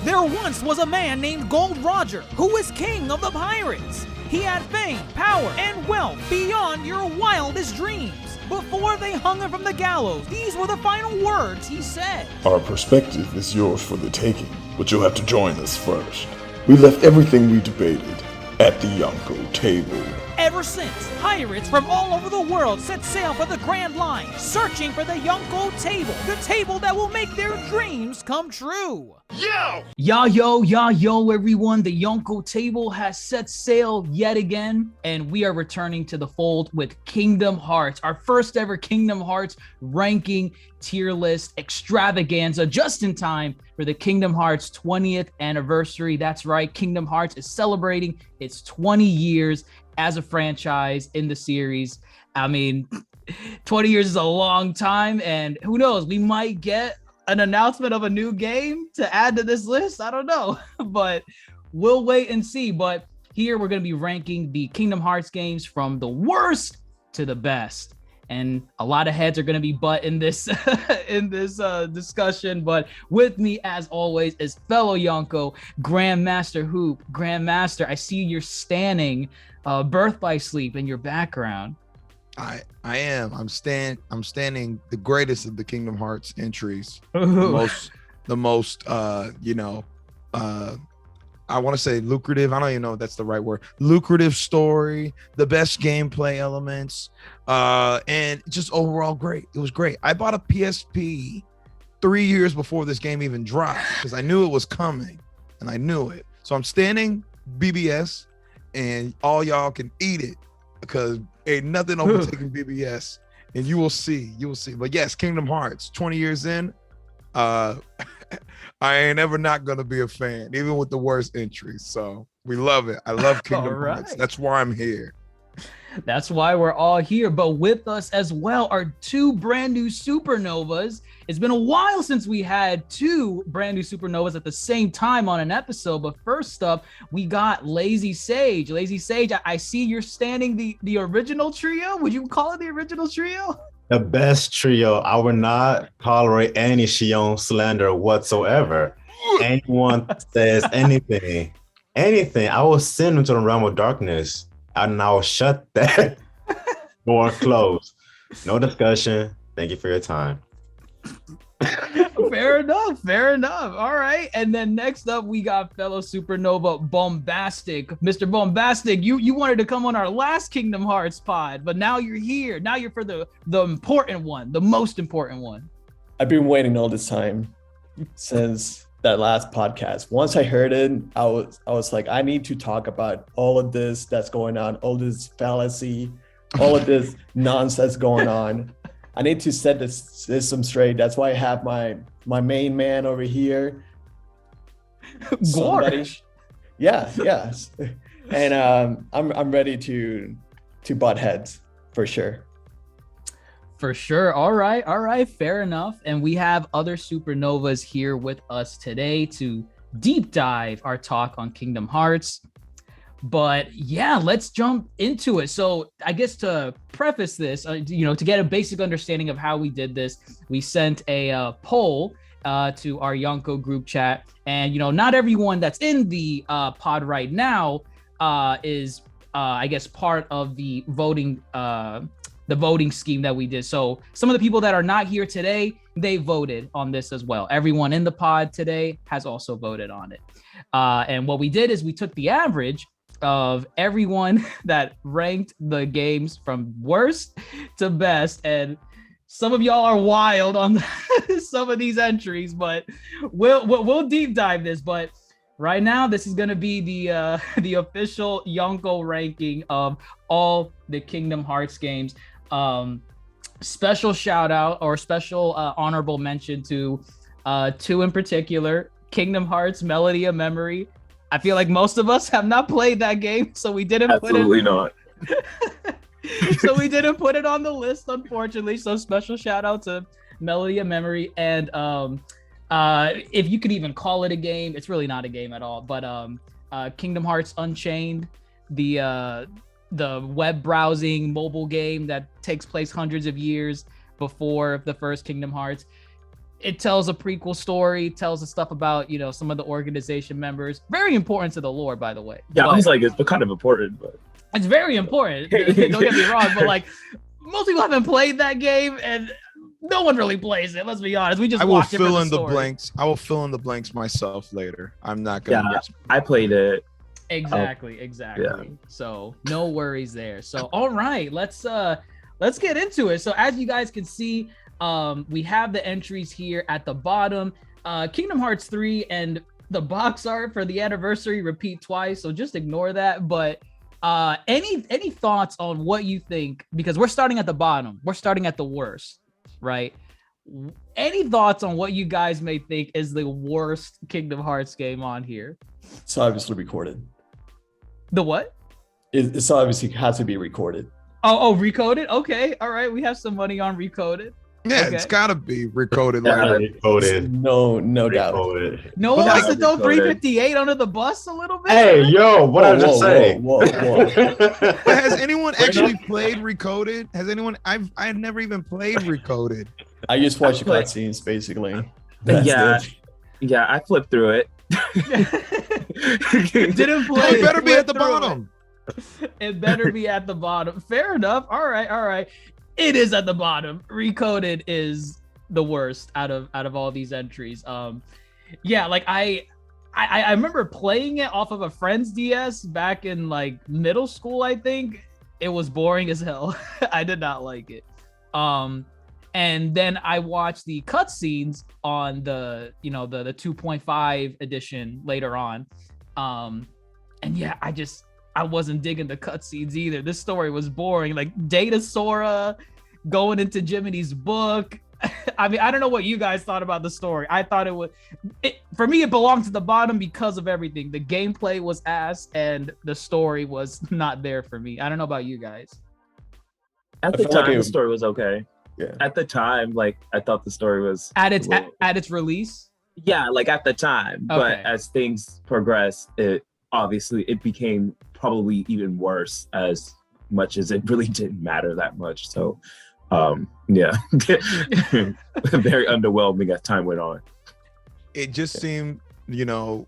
There once was a man named Gold Roger who was king of the pirates. He had fame, power, and wealth beyond your wildest dreams. Before they hung him from the gallows, these were the final words he said. Our perspective is yours for the taking, but you'll have to join us first. We left everything we debated at the Yonko Table. Ever since, pirates from all over the world set sail for the Grand Line, searching for the Yonko Table, the table that will make their dreams come true. Yo, everyone. The Yonko Table has set sail yet again, and we are returning to the fold with Kingdom Hearts, our first ever Kingdom Hearts ranking tier list extravaganza, just in time for the Kingdom Hearts 20th anniversary. That's right, Kingdom Hearts is celebrating its 20 years as a franchise in the series. I mean, 20 years is a long time, and who knows, we might get an announcement of a new game to add to this list. I don't know, but we'll wait and see. But here we're going to be ranking the Kingdom Hearts games from the worst to the best. And a lot of heads are going to be butt in this discussion. But with me, as always, is fellow Yonko, Grandmaster Hoop. Grandmaster, I see you're standing Birth by Sleep in your background. I am. I'm standing the greatest of the Kingdom Hearts entries. Ooh. The most I want to say lucrative. I don't even know if that's the right word. Lucrative story, the best gameplay elements, and just overall great. It was great. I bought a PSP 3 years before this game even dropped because I knew it was coming, and I knew it. So I'm standing BBS, and all y'all can eat it because ain't nothing overtaking BBS, and you will see. But yes, Kingdom Hearts, 20 years in, I ain't ever not gonna be a fan, even with the worst entries. So we love it. I love Kingdom Hearts. That's why I'm here. That's why we're all here. But with us as well are two brand new supernovas. It's been a while since we had two brand new supernovas at the same time on an episode. But first up, we got Lazy Sage. Lazy Sage, I see you're standing the original trio. Would you call it the original trio? The best trio. I would not tolerate any Shion slander whatsoever. Anyone says anything, I will send them to the realm of darkness, and I will shut that door closed. No discussion. Thank you for your time. Fair enough. All right. And then next up, we got fellow supernova Bombastic. Mr. Bombastic, you wanted to come on our last Kingdom Hearts pod, but now you're here. Now you're for the important one, the most important one. I've been waiting all this time since that last podcast. Once I heard it, I was like, I need to talk about all of this that's going on, all this fallacy, all of this nonsense going on. I need to set the system straight. That's why I have my main man over here. Yes. And I'm ready to butt heads for sure. For sure. All right. Fair enough. And we have other supernovas here with us today to deep dive our talk on Kingdom Hearts. But yeah, let's jump into it. So I guess to preface this, to get a basic understanding of how we did this, we sent a poll to our Yonko group chat. And, not everyone that's in the pod right now is, I guess, part of the voting scheme that we did. So some of the people that are not here today, they voted on this as well. Everyone in the pod today has also voted on it. And what we did is we took the average of everyone that ranked the games from worst to best, and some of y'all are wild on some of these entries, but we'll deep dive this. But right now, this is going to be the official Yonko ranking of all the Kingdom Hearts games. Special shout out or special honorable mention to two in particular: Kingdom Hearts Melody of Memory. I feel like most of us have not played that game, so we didn't Absolutely not. So we didn't put it on the list, unfortunately. So special shout out to Melody of Memory. And if you could even call it a game, it's really not a game at all. But Kingdom Hearts Unchained, the web browsing mobile game that takes place hundreds of years before the first Kingdom Hearts. It tells a prequel story, tells us stuff about, you know, some of the organization members. Very important to the lore, by the way. Yeah, But I was like, it's kind of important, but it's very important. Don't get me wrong, but like most people haven't played that game, and no one really plays it. Let's be honest. We just I will watch it for fill in the story. blanks. I will fill in the blanks myself later. I'm not gonna. yeah, I played it. Exactly. Yeah. So no worries there. So all right, let's get into it. So as you guys can see, we have the entries here at the bottom. Kingdom Hearts 3 and the box art for the anniversary repeat twice, so just ignore that. But any thoughts on what you think? Because we're starting at the bottom. We're starting at the worst, right? Any thoughts on what you guys may think is the worst Kingdom Hearts game on here? It's obviously recorded. The what? It's obviously has to be recorded. Oh, Recoded? Okay, all right. We have some money on Recoded. Yeah, Okay. it's gotta be recoded. Yeah, Like, Recoded. No doubt. Recoded. No But one wants like- to throw Recoded. 358 under the bus a little bit? Hey, yo, what I just say? Whoa. but has anyone actually played recoded? Has anyone? I've never even played recoded. I just watched the played- cutscenes basically. That's Yeah. it. Yeah, I flipped through it. Didn't play. It better be Flip at the through it. bottom. It better be at the bottom. Fair enough. All right. It is at the bottom. Recoded is the worst out of all these entries. Yeah, like I remember playing it off of a friend's DS back in like middle school, I think. It was boring as hell. I did not like it. And then I watched the cutscenes on the 2.5 edition later on. And yeah, I wasn't digging the cutscenes either. This story was boring. Like Data Sora going into Jiminy's book. I mean, I don't know what you guys thought about the story. I thought for me, it belonged to the bottom because of everything. The gameplay was ass and the story was not there for me. I don't know about you guys. At I the feel like time, it- the story was okay. Yeah. At the time, like I thought the story was At its well, at its release. yeah, like at the time. But Okay. as things progressed, it became probably even worse as much as it really didn't matter that much. So yeah. Very underwhelming as time went on. It just seemed, Trailer.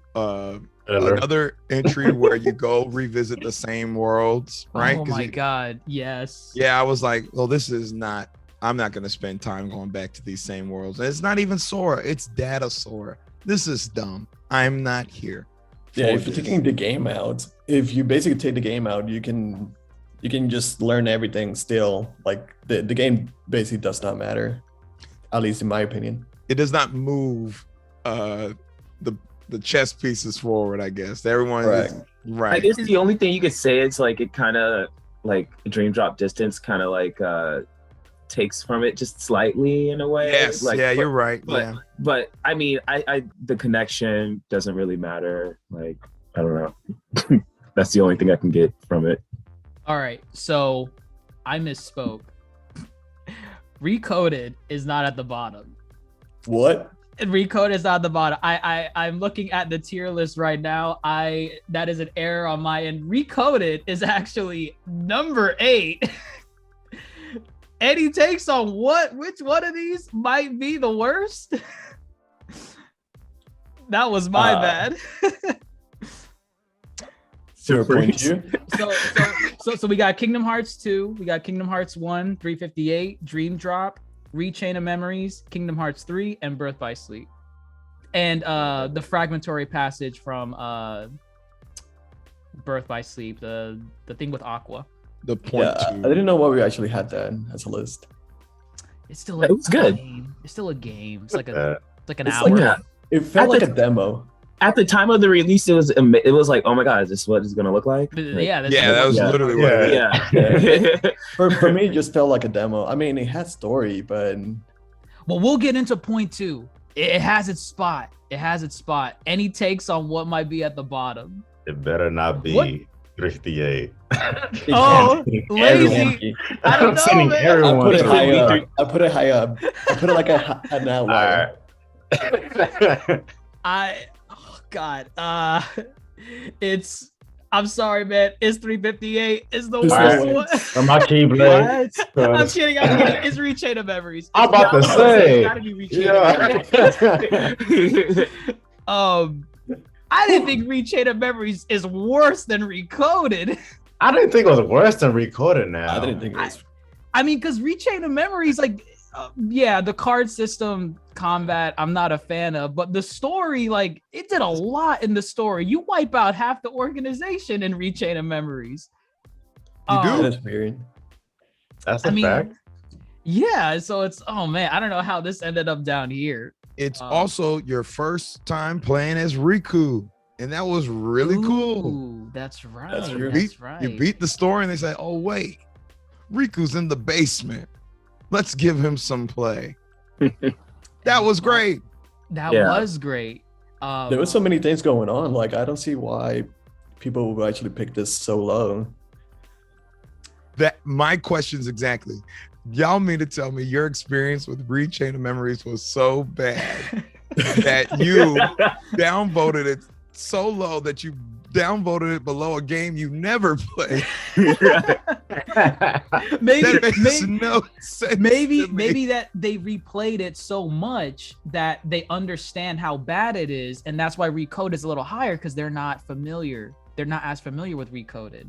another entry where you go revisit the same worlds, right? Oh 'Cause my god, yes. Yeah, I was like, well, this is not. I'm not gonna spend time going back to these same worlds. And it's not even Sora. It's Data Sora. This is dumb. I'm not here. Yeah, for if you're this. taking the game out, if you basically take the game out, you can just learn everything still. Like the game basically does not matter, at least in my opinion. It does not move the chess pieces forward. I guess everyone is I right. guess the only thing you could say is like it kind of like Dream Drop Distance kind of like takes from it just slightly in a way. Yes, Like, yeah, but- you're right. But Yeah, but I mean, I the connection doesn't really matter. Like I don't know. That's the only thing I can get from it. All right, so I misspoke. Recoded is not at the bottom. What? Recoded is not at the bottom. I'm looking at the tier list right now. That is an error on my end. Recoded is actually number 8. Any takes on which one of these might be the worst? That was my bad. 0.2. So we got Kingdom Hearts 2, we got Kingdom Hearts 1, 358, Dream Drop, Rechain of Memories, Kingdom Hearts 3, and Birth by Sleep. And the fragmentary passage from Birth by Sleep, the thing with Aqua. the point Yeah, I two. didn't know why we actually had that as a list. It's still It was good. game. It's still a game. It's like Uh, like an It's hour. like Yeah. It felt At like the- a demo. At the time of the release, it was like, oh my god, is this what it's gonna look like? Like, Yeah, that's Yeah, that was Yeah. literally what it is. yeah. For me, it just felt like a demo. I mean, it had story, but Well, we'll get into point 2. It has its spot. It has its spot. Any takes on what might be at the bottom? It better not be What? 358. Oh, lazy. Everyone- I don't I'm know, sending man. I everyone put it to high up. 358. I put it high up. I put it like an outlier. Alright. Oh God. It's I'm sorry, man. It's 358. It's the Just worst wait. one. Or my Keyblade. I'm kidding. I'm kidding. It's Rechain of Memories. I'm about to It's say. gotta be Rechain of Memories. Yeah. I didn't think Rechain of Memories is worse than Recoded. I didn't think it was worse than Recoded now. I didn't think it was. I mean, because Rechain of Memories, like, yeah, the card system combat, I'm not a fan of, but the story, like, it did a lot in the story. You wipe out half the organization in Rechain of Memories. You do? That is weird. That's a fact. Yeah, so it's, oh man, I don't know how this ended up down here. It's also your first time playing as Riku, and that was really cool. Ooh, that's right. That's true. That's right. You beat the story, and they say, "Oh wait, Riku's in the basement. Let's give him some play." That was great. That Yeah. was great. There was so many things going on. Like, I don't see why people would actually pick this so low. That my question's exactly. Y'all mean to tell me your experience with Rechain of Memories was so bad that you downvoted it so low that you downvoted it below a game you never played? That makes no sense. to me. Maybe that they replayed it so much that they understand how bad it is, and that's why Recode is a little higher because they're not familiar. They're not as familiar with Recoded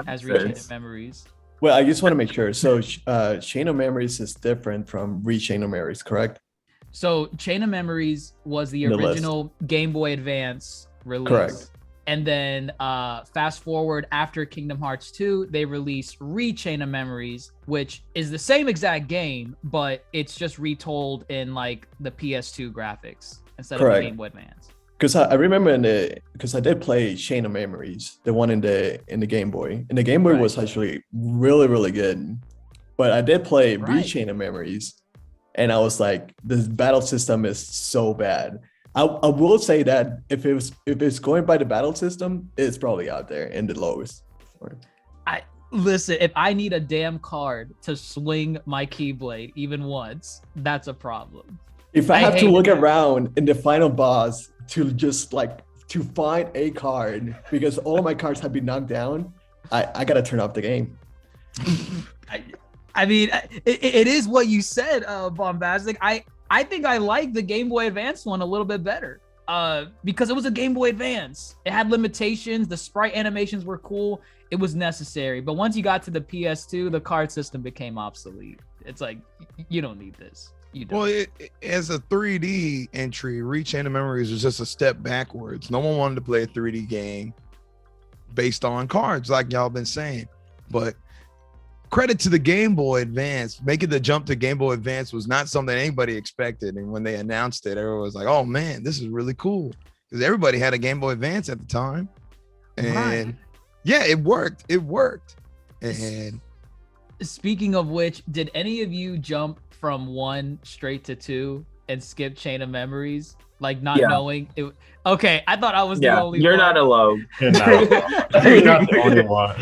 as Rechain of Memories. Well, I just want to make sure. So, Chain of Memories is different from Rechain of Memories, correct? So Chain of Memories was the The list. original Game Boy Advance release. Correct. And then fast forward after Kingdom Hearts 2, they released Rechain of Memories, which is the same exact game, but it's just retold in like the PS2 graphics instead of the Correct. Game Boy Advance. Because I remember because I did play Chain of Memories, the one in the Game Boy, and the Game Boy Right. was actually really, really good. But I did play Right. Rechain of Memories, and I was like, this battle system is so bad. I will say that if it's going by the battle system, it's probably out there in the lowest. Listen, if I need a damn card to swing my Keyblade even once, that's a problem. If I I have to hate look it. around in the final boss to just like to find a card because all of my cards have been knocked down, I gotta turn off the game. I mean, it is what you said, Bombastic. I think I like the Game Boy Advance one a little bit better because it was a Game Boy Advance. It had limitations. The sprite animations were cool. It was necessary. But once you got to the PS2, the card system became obsolete. It's like, you don't need this. You don't. Well, as a 3D entry, Rechain of Memories was just a step backwards. No one wanted to play a 3D game based on cards, like y'all been saying. But credit to the Game Boy Advance. Making the jump to Game Boy Advance was not something anybody expected. And when they announced it, everyone was like, oh man, this is really cool. Because everybody had a Game Boy Advance at the time. And Right. yeah, it worked. It worked. And Speaking of which, did any of you jump from 1 straight to 2 and skip Chain of Memories? Like not Yeah. knowing it. Okay, I thought I was the Yeah, only you're one. not alone. You're not the only one.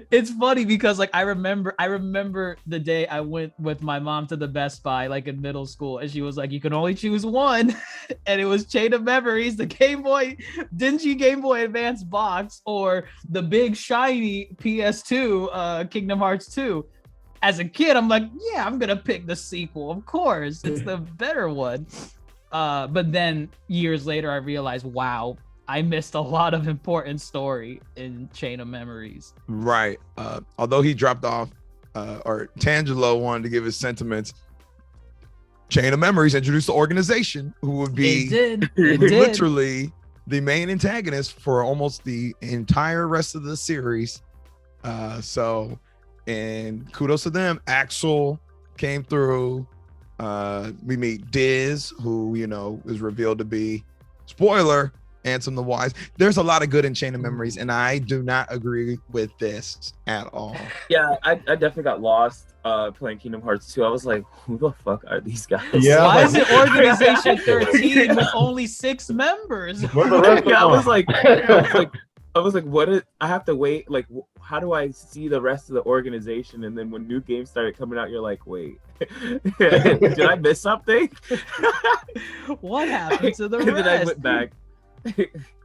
it's funny because like I remember the day I went with my mom to the Best Buy like in middle school, and she was like, you can only choose one, and it was Chain of Memories, the dingy Game Boy Advance box, or the big shiny PS2 Kingdom Hearts 2. As a kid, I'm like, yeah, I'm gonna pick the sequel, of course, it's the better one. But then years later, I realized, wow, I missed a lot of important story in Chain of Memories. right. Although he dropped off, or Tangelo wanted to give his sentiments, Chain of Memories introduced the organization who would be It did. It did. literally the main antagonist for almost the entire rest of the series. And kudos to them. Axel came through. We meet Diz, who is revealed to be, spoiler, Ansem the Wise. There's a lot of good in Chain of Memories, and I do not agree with this at all. Yeah, I definitely got lost playing Kingdom Hearts 2. I was like, who the fuck are these guys? Yeah. Why is it Organization 13 with only 6 members? Where's the rest of Yeah, I them? was like, what is, I have to wait, like, how do I see the rest of the organization? And then when new games started coming out, you're like, wait, did I miss something? What happened to the And then I rest? went back.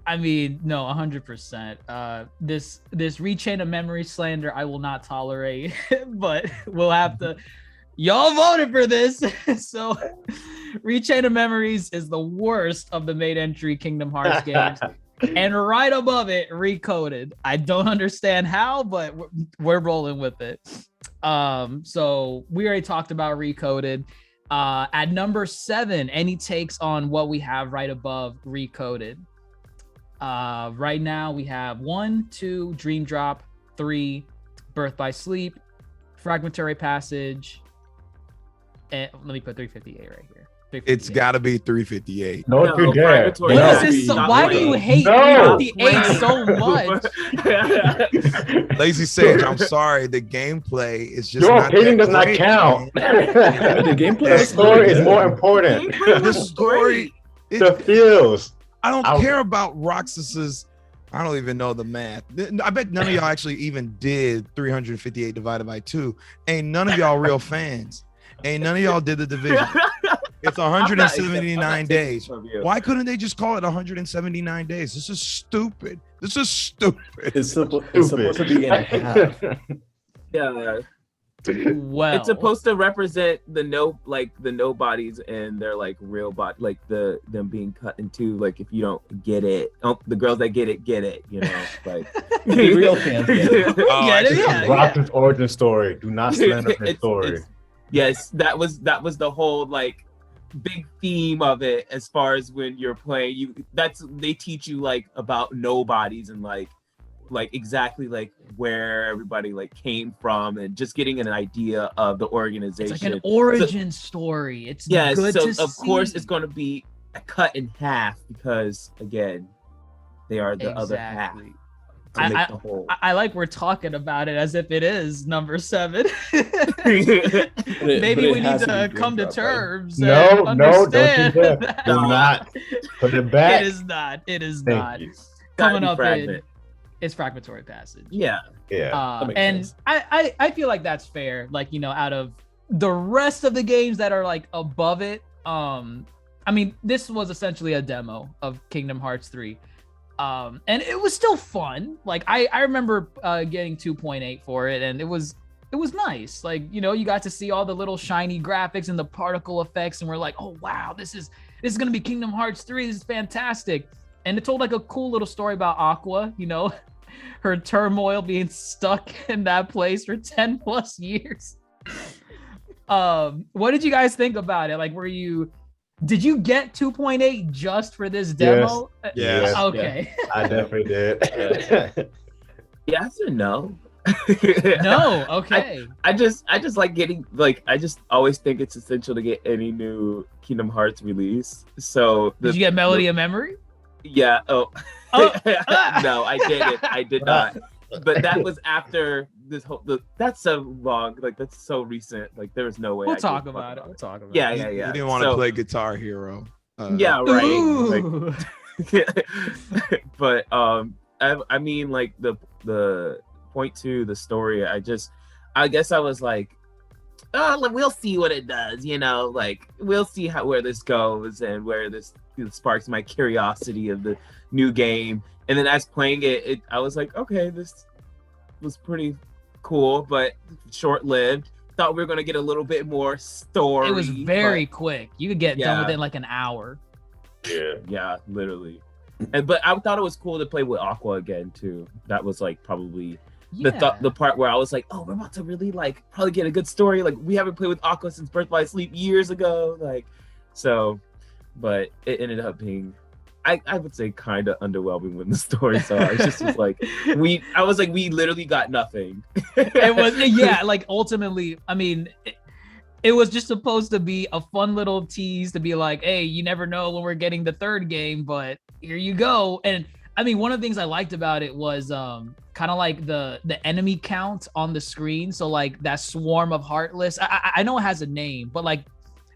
I mean, no, 100%. This rechain of memory slander I will not tolerate, but we'll have to. Y'all voted for this, so rechain of memories is the worst of the made entry Kingdom Hearts games, and right above it, Recoded. I don't understand how, but we're rolling with it. So we already talked about Recoded. At number 7, any takes on what we have right above Recoded? Right now we have 1, 2, Dream Drop, 3, Birth by Sleep, Fragmentary Passage, and let me put 358 right here. 358. It's got to be 358. Don't you dare. Fragmentary What is Passage. this? Stop Why do playing. you hate No. 358 so much? Lazy Sage, I'm sorry. The gameplay is just Your not opinion that does not great, count. man. The gameplay The is story is good. more important. The story, The feels. I don't I'll- care about Roxas's. I don't even know the math. I bet none of y'all actually even did 358 divided by 2. Ain't none of y'all real fans. Ain't none of y'all did the division. It's 179 days. Why couldn't they just call it 179 days? This is stupid. This is stupid. It's supposed to be in half. Yeah, Well, it's supposed to represent the nobodies and their like real body, like them being cut in two. Like if you don't get it, the girls that get it, you know, like The real fans get it. Oh, Yeah, I just- yeah. Rock's origin story. Do not slander his It's- story. it's- yes, that was the whole like big theme of it. As far as when you're playing, they teach you like about nobodies and like exactly like where everybody like came from and just getting an idea of the organization. it's like an origin story. It's Yes, good so to of course see. it's going to be cut in half because again, they are the other half. Exactly. To make the whole. I like we're talking about it as if it is number 7. But Maybe it we need has to be come to Dream Drop, right? terms. No, and no, don't you understand dare. that. Do not put it back. It is not. It is Thank not. you. Coming Gotta up be Fragment. it's Fragmentary Passage. Yeah. Yeah. That makes And sense. I feel like that's fair. Like, you know, out of the rest of the games that are like above it, I mean, this was essentially a demo of Kingdom Hearts 3. And it was still fun. Like I remember getting 2.8 for it, and it was nice. Like, you know, you got to see all the little shiny graphics and the particle effects, and we're like, oh wow, this is gonna be Kingdom Hearts 3. This is fantastic. And it told like a cool little story about Aqua, you know, her turmoil being stuck in that place for 10 plus years. What did you guys think about it? Like, did you get 2.8 just for this demo? Yes. Okay. I definitely did. Yes or no? No. Okay. I just like getting like I just always think it's essential to get any new Kingdom Hearts release. So Did you get Melody of Memory? Yeah. Oh. Oh. No, I didn't. I did not. But that was after this whole. That's so long. Like that's so recent. Like there was no way. We'll I talk could about fuck it. We'll talk about Yeah, it. yeah, yeah. You didn't want to So- play Guitar Hero. Yeah, right. Like, Ooh. but I mean like the point to the story, I guess I was like, oh, we'll see what it does, you know, like we'll see where this goes and where this sparks my curiosity of the new game. And then as playing it, I was like, okay, this was pretty cool, but short-lived. Thought we were gonna get a little bit more story. It was very quick. You could get done Yeah. within like an hour. Yeah, literally. But I thought it was cool to play with Aqua again too. That was like probably Yeah. the part where I was like, oh, we're about to really like probably get a good story. Like we haven't played with Aqua since Birth by Sleep years ago. Like so, but it ended up being, I would say, kind of underwhelming with the story. So I just was like, we literally got nothing. It was yeah, like ultimately, I mean, it was just supposed to be a fun little tease to be like, hey, you never know when we're getting the third game, but here you go. And I mean, one of the things I liked about it was kind of like the enemy count on the screen. So like that swarm of Heartless, I know it has a name, but like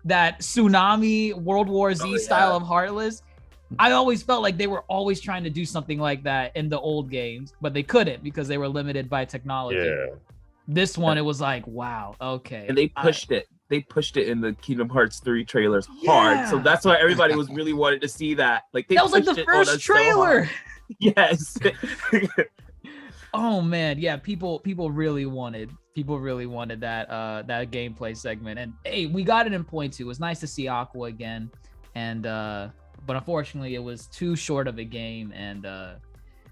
that tsunami World War Z style of Heartless, I always felt like they were always trying to do something like that in the old games, but they couldn't because they were limited by technology. Yeah. This one, it was like, wow, okay. And they pushed it they pushed it in the Kingdom Hearts 3 trailers hard. So that's why everybody was really wanted to see that. Like that was like the first trailer. So yes. Oh man, yeah, people really wanted that that gameplay segment. And hey, we got it in point 2. It was nice to see Aqua again. And but unfortunately it was too short of a game, and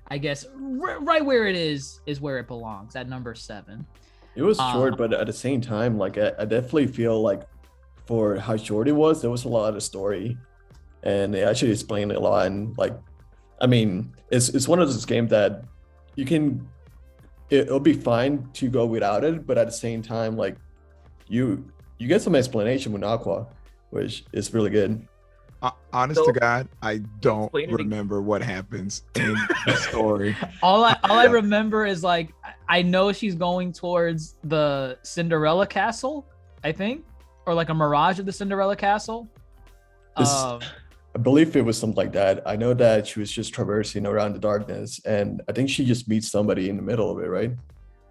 I guess right where it is where it belongs, at number 7. It was short, but at the same time, like I definitely feel like for how short it was, there was a lot of story, and they actually explained a lot. And like, I mean, it's one of those games that it'll be fine to go without it, but at the same time, like you get some explanation with Aqua, which is really good. Honest to God, I don't remember what happens in the story. All I remember is like I know she's going towards the Cinderella Castle, I think, or like a mirage of the Cinderella Castle. I believe it was something like that. I know that she was just traversing around the darkness, and I think she just meets somebody in the middle of it, right?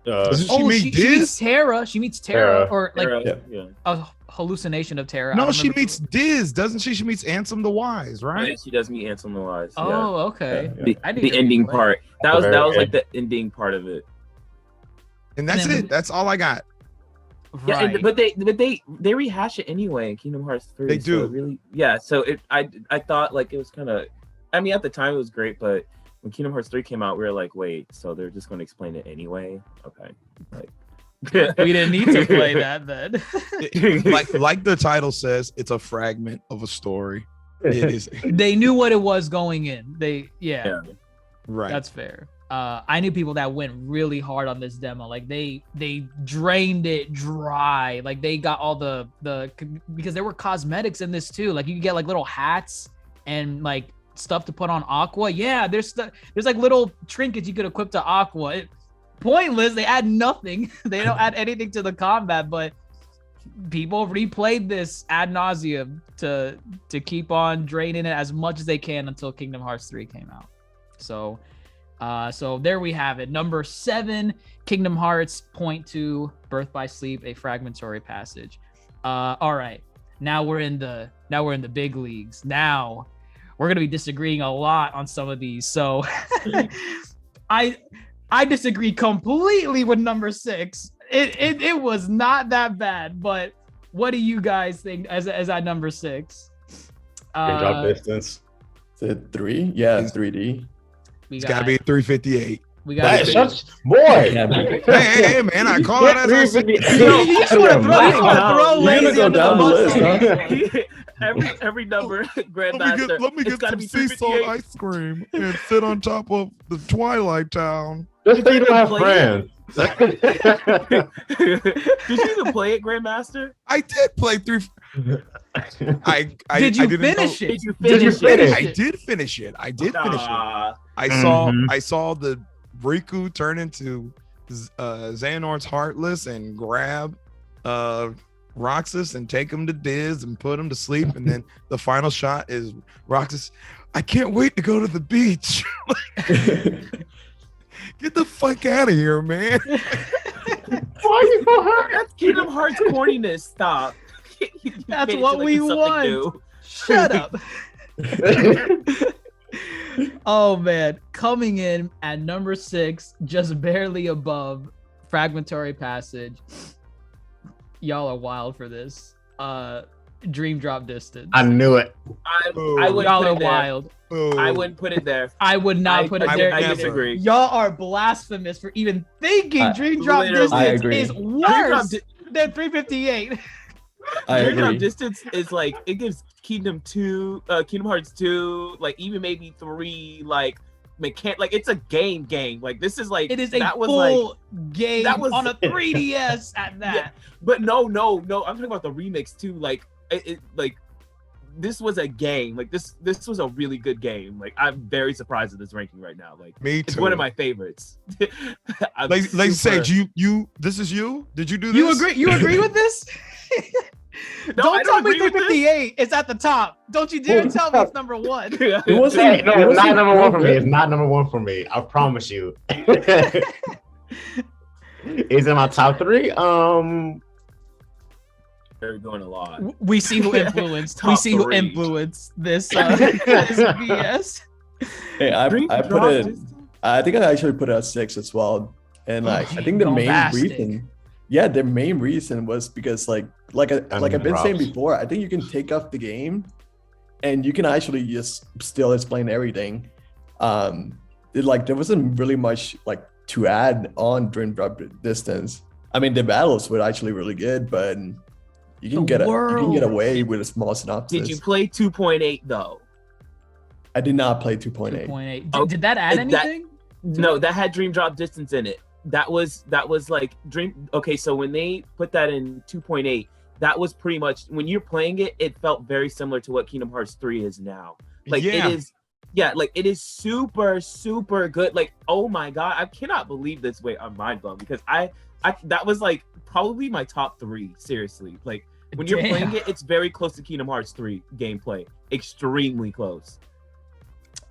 Doesn't she meet Diz? She meets Terra. She meets Terra, or like yeah. a hallucination of Terra. No, she meets Diz, doesn't she? She meets Ansem the Wise, right? Yeah, she does meet Ansem the Wise. Oh, okay. Yeah. The ending part. That was like the ending part of it. And that's it. That's all I got. Right. Yeah, but they rehash it anyway in Kingdom Hearts 3. They do. So really, yeah. So I thought like it was kind of, I mean, at the time it was great, but when Kingdom Hearts 3 came out, we were like, wait, so they're just going to explain it anyway? Okay. Like, we didn't need to play that then. like the title says, it's a fragment of a story. It is. They knew what it was going in. Yeah. Right. That's fair. I knew people that went really hard on this demo. Like they drained it dry. Like they got all the because there were cosmetics in this too. Like you could get like little hats and like stuff to put on Aqua. Yeah, there's like little trinkets you could equip to Aqua. Pointless. They add nothing. They don't add anything to the combat, but people replayed this ad nauseum to keep on draining it as much as they can until Kingdom Hearts 3 came out. So there we have it. Number 7, Kingdom Hearts Point 2, Birth by Sleep, a fragmentary passage. All right, now we're in the big leagues. Now we're gonna be disagreeing a lot on some of these. So I disagree completely with number 6. It was not that bad, but what do you guys think as at number 6? Drop distance. Is it 3? Yeah, it's 3D. It's got to be 358. We got boy. Hey, man, I call it as I see. You just want to throw lazy go down the list, huh? every number, Grandmaster. Let me get some sea salt ice cream and sit on top of the Twilight Town. Just so you don't have friends. Did you even play it, Grandmaster? I did play through. Did you finish it? I did finish it. I saw the Riku turn into Xehanort's Heartless and grab Roxas and take him to Diz and put him to sleep, and then the final shot is Roxas. I can't wait to go to the beach. Get the fuck out of here, man. Why are you so hurt? That's Kingdom Hearts corniness. Stop. That's what we want. New. Shut up. Oh man, coming in at number 6, just barely above Fragmentary Passage. Y'all are wild for this. Dream Drop Distance. I knew it. I would y'all put are it there. wild. I wouldn't put it there. I would not put it there. I disagree. Y'all are blasphemous for even thinking Dream Drop Distance is worse than 358. Dream Drop Distance is like, it gives Kingdom Hearts 2, like even maybe 3, like like it's a game. Like this is like, it is a full game that was on a 3DS at that. Yeah, but no, I'm talking about the remix too. Like it like this was a game. Like this was a really good game. Like I'm very surprised at this ranking right now. Like me too. It's one of my favorites. Like say, you this is you? Did you do this? You agree with this? No, don't tell me 358 is at the top. Don't you dare tell me it's number 1. It's not number 1 for me. It's not number 1 for me. I promise you. Is it my top 3? they're doing a lot. We see who influenced. we Top see who three. influenced this this BS. Hey, I Dream put drop it. distance? I think I actually put it at 6 as well. And like I think the main Bombastic. reason, yeah, the main reason was because like I've been saying drops. before, I think you can take off the game, and you can actually just still explain everything. There wasn't really much like to add on Dream Drop Distance. I mean, the battles were actually really good, but you can get away with a small synopsis. Did you play 2.8 though? I did not play 2.8. 2.8. Oh, Did that add that- anything? No, that had Dream Drop Distance in it. That was like Dream. Okay, so when they put that in 2.8, that was pretty much when you're playing it. It felt very similar to what Kingdom Hearts 3 is now. Like Yeah. it is. Yeah, like it is super, super good. Like, oh my god, I cannot believe this. Wait, I'm mind blown because I that was like probably my top 3. Seriously, like when you're playing it, it's very close to Kingdom Hearts 3 gameplay. Extremely close.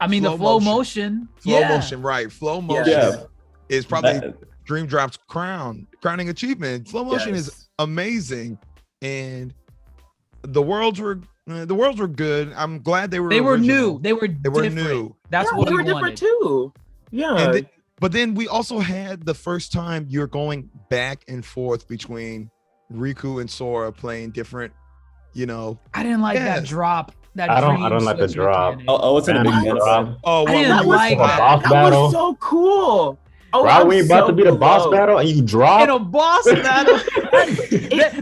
I mean, the flow motion. Flow Yeah. motion, right? Flow motion Yeah. is probably That- Dream Drop's crowning achievement. Flow motion is Yes. amazing, and the worlds were good. I'm glad they were. They were original. new. They were different. new. That's Yeah, what they we were wanted. different too. Yeah. And but then we also had the first time you're going back and forth between Riku and Sora playing different, I didn't like that Yes. drop. That I don't dream like the switch drop. mechanic. I wasn't a big Random fan of drop. that. oh I didn't well, like the that. boss That battle. was so cool. Oh, Right I'm when you about so to be the boss below. battle and you In drop. a boss battle.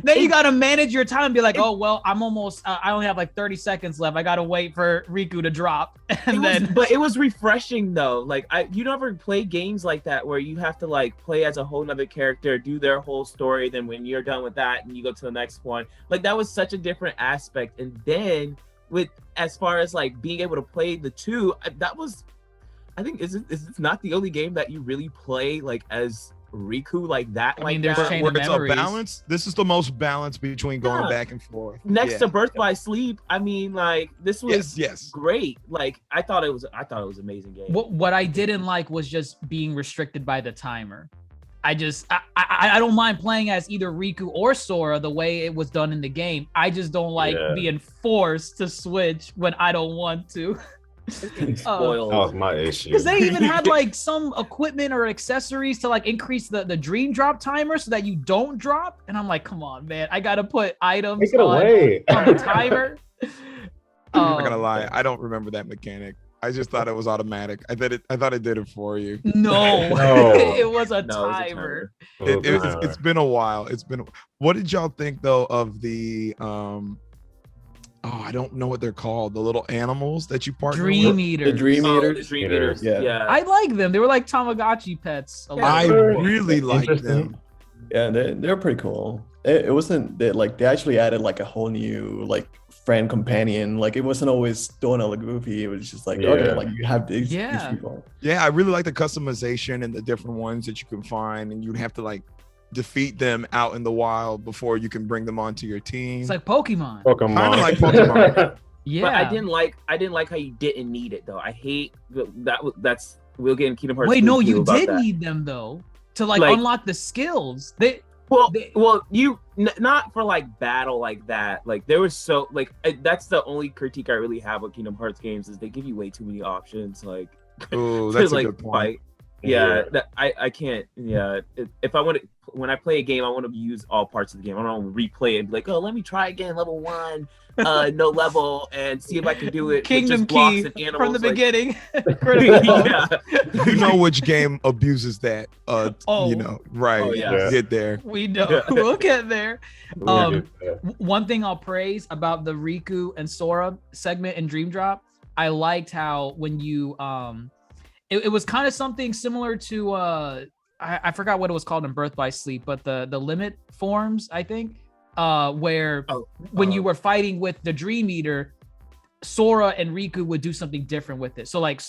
then you gotta manage your time and be like, oh well, I'm almost. I only have like 30 seconds left. I gotta wait for Riku to drop, and But it was refreshing though. Like you never play games like that where you have to like play as a whole nother character, do their whole story. Then when you're done with that, and you go to the next one, like that was such a different aspect. And then with as far as like being able to play the two, that was, I think, is it not the only game that you really play like as Riku like that? I mean, like there's that? Chain where of it's a Memories. balance. This is the most balance between going Yeah. back and forth. Next Yeah. to Birth by Sleep. I mean, like this was yes. great. Like I thought it was an amazing game. what I didn't like was just being restricted by the timer. I don't mind playing as either Riku or Sora the way it was done in the game. I just don't like Yeah. being forced to switch when I don't want to. Spoiled. That was my issue. Because they even had like some equipment or accessories to like increase the dream drop timer so that you don't drop. And I'm like, come on, man, I gotta put items Take it away. on the timer. I'm not gonna lie, I don't remember that mechanic. I just thought it was automatic. I thought it did it for you. No, No. it was a No, it was a timer. It's been a while. What did y'all think though of the I don't know what they're called. The little animals that you partner Dream with. Eater. The Dream Oh, Eater. the Dream Eaters. Eaters. Yeah. I like them. They were like Tamagotchi pets. A I lot. really like Interesting. them. Yeah, they're pretty cool. It wasn't that like they actually added like a whole new like friend companion. Like it wasn't always Donald and Goofy. It was just like okay, Yeah. like you have these Yeah. people. Yeah, I really like the customization and the different ones that you can find, and you'd have to like defeat them out in the wild before you can bring them onto your team. It's like Pokemon. Pokemon. Kinda like Pokemon. Yeah. But I didn't like how you didn't need it though. I hate that's we'll get in Kingdom Hearts. Wait, 2 no, too you about did that. need them though to like Like- unlock the skills. Well, you not for like battle like that. Like there was so like that's the only critique I really have with Kingdom Hearts games is they give you way too many options. Like Oh, to that's a like good point. fight. Yeah, that I can't. Yeah, if I want to, when I play a game, I want to use all parts of the game. I don't want to replay it and be like, oh, let me try again, level 1, no level, and see if I can do it. with Kingdom just blocks Key and animals, from the like- beginning. Critical. yeah. You know which game abuses that. Oh. You know, right? Oh, yeah. Get there. We know. We'll get there. We'll Um, get there. One thing I'll praise about the Riku and Sora segment in Dream Drop, I liked how when you it was kind of something similar to I forgot what it was called in Birth by Sleep, but the limit forms, I think, where when you were fighting with the Dream Eater, Sora and Riku would do something different with it. So like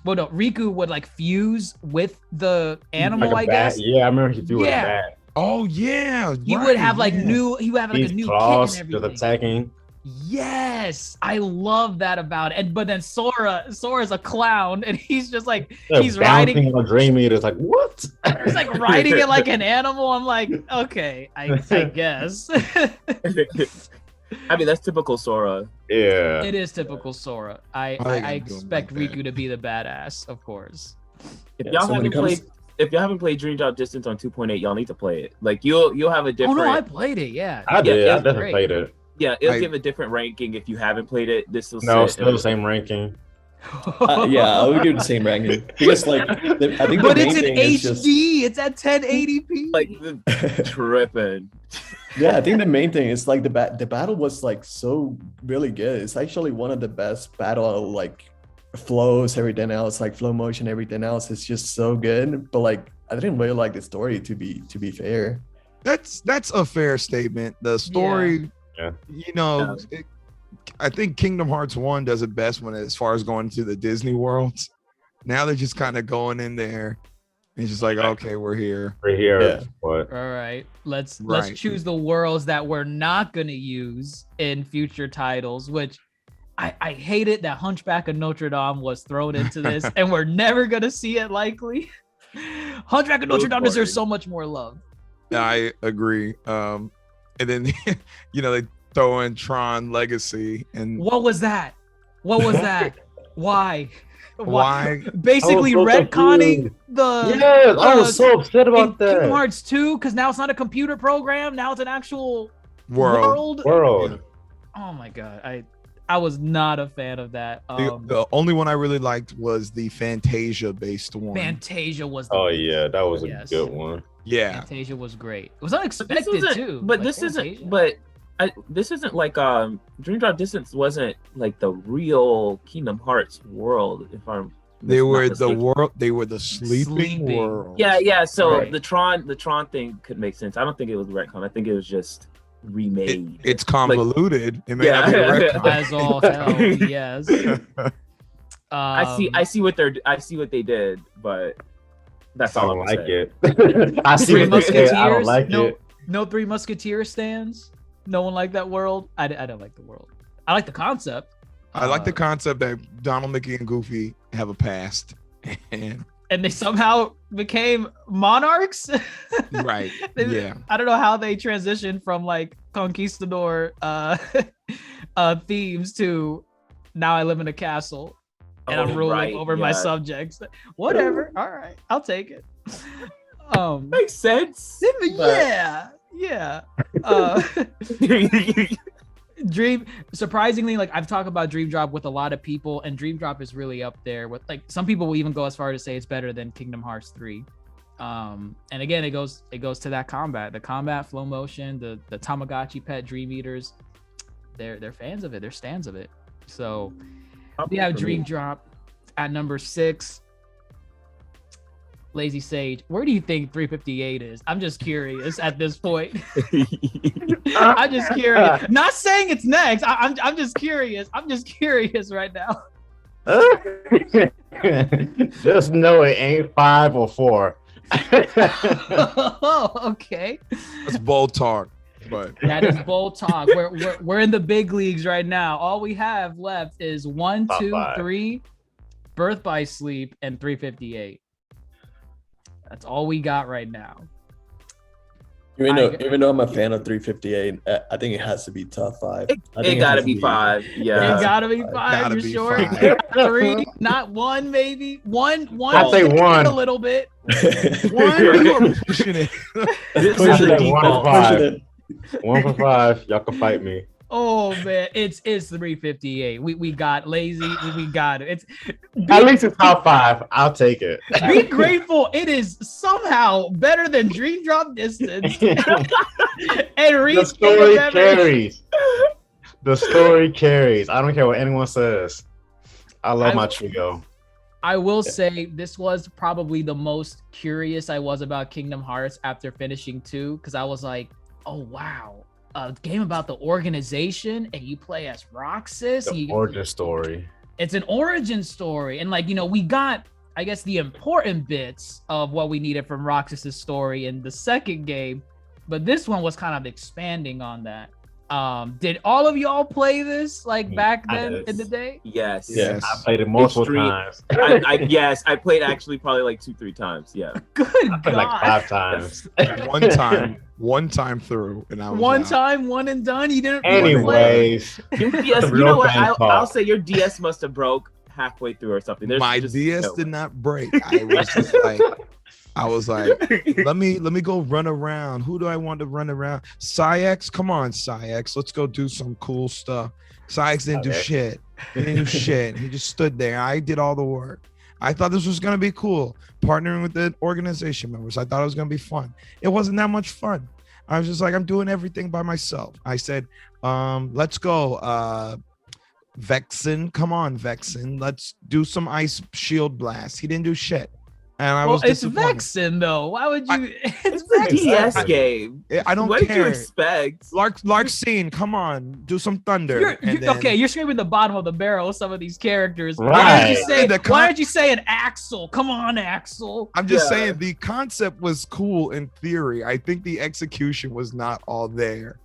Riku would like fuse with the animal, Like a I bat. guess. Yeah, I remember he threw Yeah. a bat. Oh yeah. He right, would have like yeah. he would have like These a new claws kit and just everything. attacking. Yes, I love that about it. And but then Sora's a clown, and he's just like They're he's bouncing riding. on Dream Eaters. Like what? He's like riding it like an animal. I'm like, okay, I guess. I mean, that's typical Sora. Yeah. It is typical Sora. I I think I'm doing expect like that. Riku to be the badass, of course. If Yeah, y'all so when haven't it comes- played, if y'all haven't played Dream Drop Distance on 2.8, y'all need to play it. Like you'll have a Oh different. no, I played it. Yeah. I did. I it's definitely great. played it. Yeah, it'll I- give a different ranking if you haven't played it. This will No, sit still the same ranking. yeah, I would give the same ranking because like I think But the it's main in thing is just HD. It's at 1080p. like tripping. yeah. I think the main thing is like the battle was like so really good. It's actually one of the best battle like flows, everything else, like flow motion, everything else is just so good. But like I didn't really like the story to be fair. That's a fair statement. The story, Yeah. you know, I think Kingdom Hearts 1 does it best when as far as going to the Disney worlds. Now they're just kind of going in there and just like, okay, we're here. Right here. Yeah. But All right, let's Right. choose the worlds that we're not gonna use in future titles. Which I hate it that Hunchback of Notre Dame was thrown into this, and we're never gonna see it likely. Hunchback of Notre Dame deserves so much more love. I agree. And then, you know, they throw in Tron Legacy and What was that? What was that? Why? why? Basically I was so retconning confused. the yes, I was so upset in about Kingdom that. Hearts 2 because now it's not a computer program. Now it's an actual World. World. Oh my god, I was not a fan of that. The only one I really liked was the Fantasia based one. Fantasia was. The Oh best. yeah, that was a Yes. good one. Yeah. Fantasia was great. It was But unexpected too. But like, this Fantasia. isn't. But this isn't like Dream Drop Distance wasn't like the real Kingdom Hearts world. If I'm They not were the mistaken. world. They were the sleeping Sleeping. world. Yeah. So Right. the Tron thing could make sense. I don't think it was retcon. I think it was just remade. It's convoluted. It may not be Yeah. a retcon. As all hell, yes. I see what they did, but that's I all don't I'm like saying. it. I see Three what they did. I don't Musketeers? like No. it. No Three Musketeers stands. No one liked that world. I don't like the world. I like the concept. I like the Uh, concept that Donald, Mickey, and Goofy have a past. And and they somehow became monarchs. right. They- Yeah. I don't know how they transitioned from like conquistador themes to now I live in a castle and I'm Oh, ruling right, over my yeah. subjects. Whatever. All right, I'll take it. Makes sense. Yeah. Dream, surprisingly, like I've talked about Dream Drop with a lot of people, and Dream Drop is really up there with like some people will even go as far to say it's better than Kingdom Hearts 3. And again, it goes to that combat, the combat, flow motion, the Tamagotchi pet Dream Eaters. They're fans of it, they're stands of it. So we have Dream Drop at number 6. Lazy Sage, where do you think 358 is? I'm just curious at this point. I'm just curious. Not saying it's next. I'm just curious. I'm just curious right now. Just know it ain't 5 or 4. Okay. That's bold talk. But That is bold talk. We're in the big leagues right now. All we have left is 1, Top 2, five. 3, Birth by Sleep, and 358. That's all we got right now. Even though I'm a fan of 358, I think it has to be top 5. It gotta be 5. Yeah. It gotta be 5. Gotta You're be sure? 5. 3, not 1, maybe. 1. I'd say Take it 1. a little bit. one, you are pushing it. This Push is it, the Push default. it. pushing it. 1 for 5. Y'all can fight me. Oh man, it's 358. We got lazy. We got it. It's At least it's top 5. I'll take it. be grateful. It is somehow better than Dream Drop Distance and reach. The story carries. The story carries. I don't care what anyone says. I love my trio. I will say this was probably the most curious I was about Kingdom Hearts after finishing 2, because I was like, oh wow, a game about the organization and you play as Roxas. The origin story. It's an origin story, and like, you know, we got, I guess, the important bits of what we needed from Roxas's story in the second game, but this one was kind of expanding on that. Did all of y'all play this like back then Yes. in the day? Yes. Yes. I played it multiple Extreme. times. Yes, I played actually probably like 2-3 times. Yeah. Good I played like God. 5 times. one time through, and I was One out. time, one and done. You didn't. Anyways, Your DS, you know what? I'll say your DS must have broke halfway through or something. There's My just DS no did way. not break. I was like, let me go run around. Who do I want to run around? Cyx, come on, Cyx. Let's go do some cool stuff. Cyx didn't do Okay. shit. He didn't do shit. He just stood there. I did all the work. I thought this was gonna be cool. Partnering with the organization members. I thought it was gonna be fun. It wasn't that much fun. I was just like, I'm doing everything by myself. I said, let's go. Vexen, come on, Vexen. Let's do some ice shield blast. He didn't do shit. And I was it's disappointed. Vexen though. Why would you? It's It's a Vexen. DS game. I don't What did you care. expect? Larkscene, come on, do some thunder. Okay, you're screaming the bottom of the barrel with some of these characters. Why Right. did you say? The Why did you say an Axel? Come on, Axel. I'm just Yeah. saying the concept was cool in theory. I think the execution was not all there.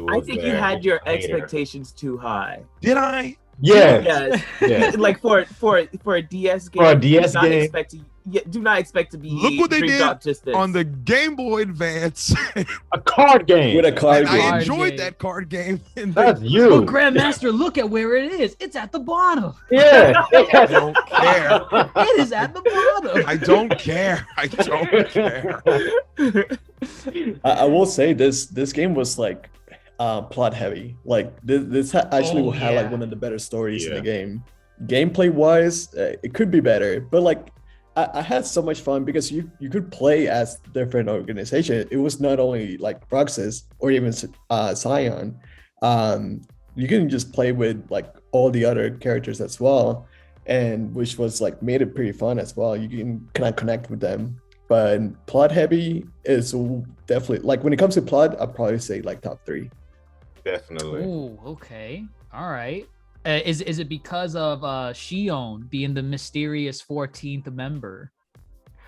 I think you had your expectations too high. Did I? Yes. Yes. Yes. Like for a DS game. For a DS do not game. do not expect to be Look what they Dream did Drop Distance. On the Game Boy Advance. A card game. With a card I game. enjoyed game. that card game. In That's the, But you. Grandmaster, look at where it is. It's at the bottom. Yeah. I don't care. It is at the bottom. I don't care. I don't care. I will say this game was like plot heavy. Like this actually Oh, had yeah. like one of the better stories in the Yeah. game. Gameplay wise, it could be better, but like I had so much fun because you could play as different organizations. It was not only like Roxas or even Scion. You can just play with like all the other characters as well, and which was like made it pretty fun as well. You can kind of connect with them. But plot heavy is definitely like when it comes to plot, I'd probably say like top 3. Definitely. Ooh, okay. All right. Is it because of Shion being the mysterious 14th member?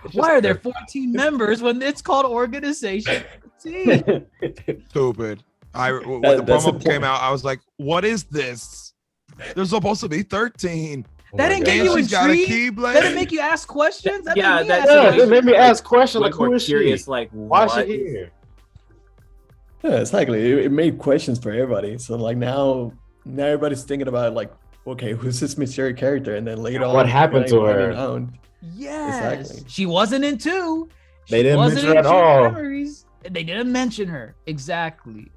It's Why just are there that- 14 members when it's called Organization 14? Stupid. When That- the that's the promo came point. out, I was like, what is this? There's supposed to be 13. Oh That my didn't God. get you She's got a intrigued? keyblade. That didn't make you ask questions? That Yeah, made me that's- ask Yeah, questions. it made me ask questions like, We're who is curious, she? like Why is what she is- here? Yeah, exactly. It made questions for everybody. So like now everybody's thinking about like, okay, who's this mysterious character? And then later on, What happened to like, her? finding out. Yes. Exactly. She wasn't in 2. They She didn't wasn't mention her in at True all. Memories. They didn't mention her. Exactly.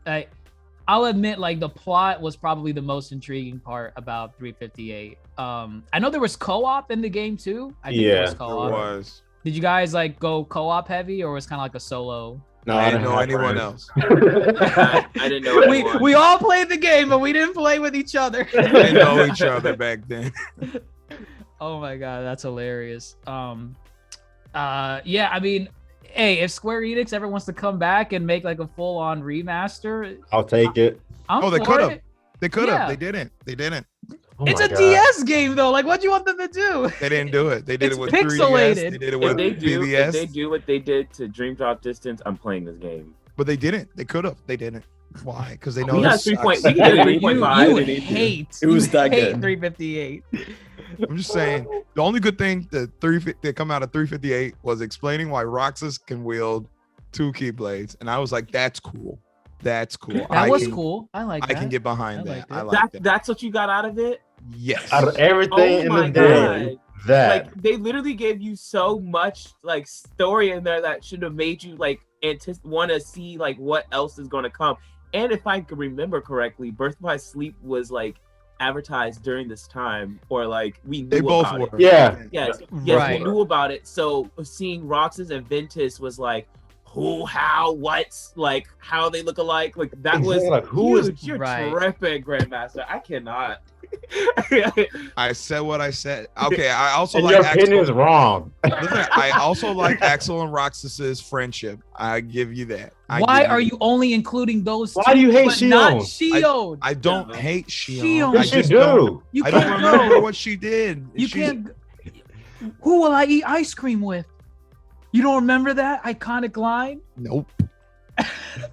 I'll admit, like, the plot was probably the most intriguing part about 358. I know there was co-op in the game too. I think there Yeah. was There co-op. was. Did you guys like go co-op heavy, or was kind of like a solo? No, I didn't know have anyone friends. else. I didn't know We anyone. we all played the game, but we didn't play with each other. We didn't know each other back then. Oh my god, that's hilarious. Yeah, I mean, hey, if Square Enix ever wants to come back and make like a full-on remaster, I'll take it. I'm Oh, they for could have. it. They could have. Yeah. They didn't. They didn't. Oh It's my a God. DS game though. Like, what do you want them to do? They didn't do it. They did It's it with pixelated. 3DS. They did it if with they do BBS. what they did to Dream Drop Distance, I'm playing this game. But they didn't. They could have. They didn't. Why? Because they know We it got 3 sucks. point. We can get a You- 3.5. You they need to. hate. It was you that hate good. 358. I'm just saying. The only good thing that come out of 358 was explaining why Roxas can wield 2 keyblades, and I was like, "That's cool. That's cool. That was cool. I like that. I can get behind I that. liked I it. like that. That's what you got out of it. Yes. Out of everything Oh in my the game, god! that Like they literally gave you so much like story in there that should have made you like want to see like what else is going to come. And if I can remember correctly, Birth by Sleep was like advertised during this time, or like we knew They both about were. it. Yeah. Yes, Right. we knew about it. So seeing Roxas and Ventus was like, who, how, what's like how they look alike. Like that was Exactly, like, who is- huge. You're Right. tripping, Grandmaster. I cannot. I said what I said. Okay. I also and like your opinion is Axel. wrong. Listen, I also like Axel and Roxas's friendship. I give you that. Why are you only including those? Why two, do you hate but not Shion? Shion? I don't Yeah. hate Shion. Shion. I Yes, you just don't. do. You I can't don't remember go. what she did. You She- can't. Who will I eat ice cream with? You don't remember that iconic line? Nope.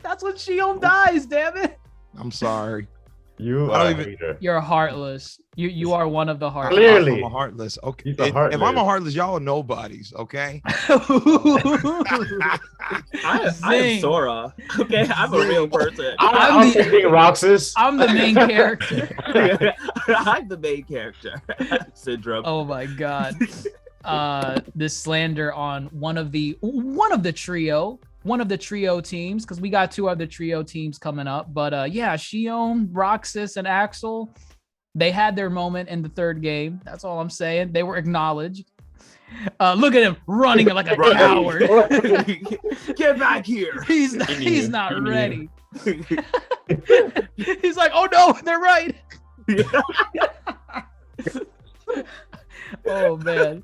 That's when Shion dies. Damn it! I'm sorry. You I are don't a even- hater. You're heartless. You are one of the heartless. Clearly. I'm a heartless. Okay. He's a If I'm a heartless. heartless, y'all are nobodies. Okay. I am Zing. Sora. Okay, I'm a real person. I'm I'm the- thinking Roxas. I'm the main character. I'm the main character. Syndrome. Oh my god. This slander on one of the trio teams, because we got two other trio teams coming up. But yeah, Shion, Roxas, and Axel, they had their moment in the third game. That's all I'm saying. They were acknowledged. Look at him running like a coward. Get back here. He's He not knew. ready. He's like, oh no, they're right. Oh man.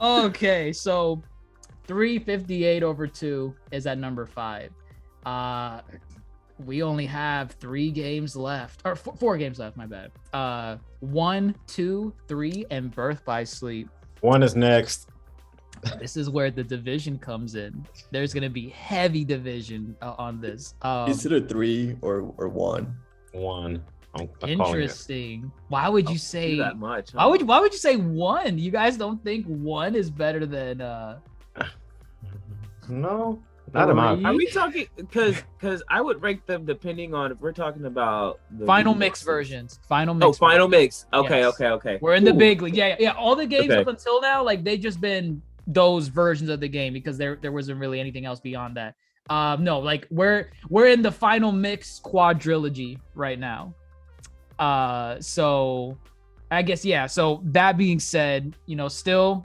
Okay, so 358 over 2 is at number 5. We only have 3 games left, or 4 games left, my bad. 1, 2, 3, and Birth by Sleep. One is next. This is where the division comes in. There's gonna be heavy division on this. Is it a 3 or 1? One. I'm calling it. Interesting. Why would you Do say that much? why would you say 1? You guys don't think 1 is better than No, not in my Three? Are we talking? Because I would rank them depending on if we're talking about the final remixes. mix versions? Final Oh, mix. final mix. Okay, Yes. okay. We're in the Ooh. big league. Yeah. All the games Okay. up until now, like they just been those versions of the game because there wasn't really anything else beyond that. No, like we're in the final mix quadrilogy right now. So I guess yeah. So that being said, we're still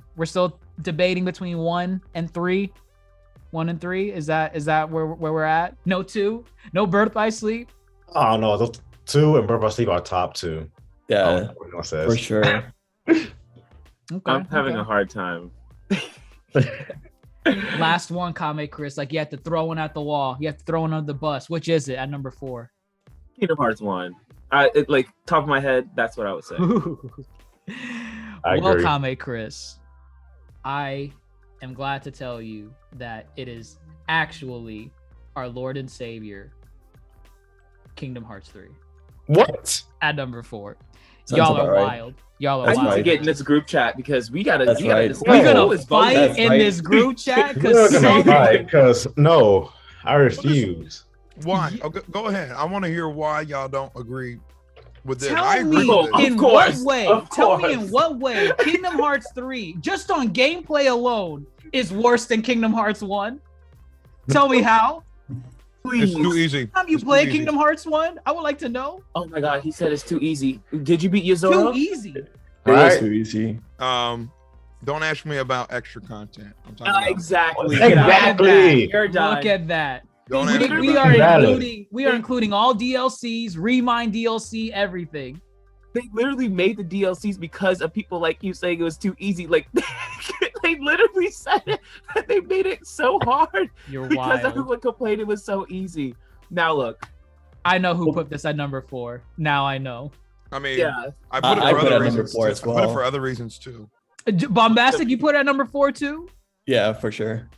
debating between 1 and 3. 1 and 3 is that where we're at? No 2, no Birth by Sleep. Oh no, those 2 and Birth by Sleep are top 2. Yeah, I don't know what anyone says. for sure. Okay, I'm having okay. a hard time. Last one, Kame Chris. Like you have to throw one at the wall. You have to throw one on the bus. Which is it at number 4? Kingdom Hearts 1. Like top of my head, that's what I would say. I Well, agree. Kame Chris, I am glad to tell you that it is actually our Lord and Savior, Kingdom Hearts 3, What? at number 4. Sounds Y'all are about right. wild. Y'all are That's I need wild. to right. get in this group chat because we gotta. That's we gotta right. discuss We're Oh, gonna who is fight voting. That's in right. this group chat We're because gonna fight because no, I refuse. Why? Okay, go ahead. I want to hear why y'all don't agree with this. I Tell agree me with Of this. in course, what way? of Tell me in course. what way Kingdom Hearts 3, just on gameplay alone, is worse than Kingdom Hearts 1. Tell me how. It's too Please. easy. Have you It's too played easy. Kingdom Hearts 1? I would like to know. Oh my god, he said it's too easy. Did you beat Too Yuzora? easy. It was Right. too easy. Don't ask me about extra content. I'm talking about. Exactly. Exactly. You're done. Look at that. Don't We, ask me we about are Valid. including all DLCs, Remind DLC, everything. They literally made the DLCs because of people like you saying it was too easy. Like they literally said it. They made it so hard You're because wild. everyone complained it was so easy. Now look, I know who put this at number 4. Now I know. I mean, yeah, I put it I for put it other at number reasons. 4 too. as I put it well. for other reasons too. Bombastic, you put it at number 4 too? Yeah, for sure.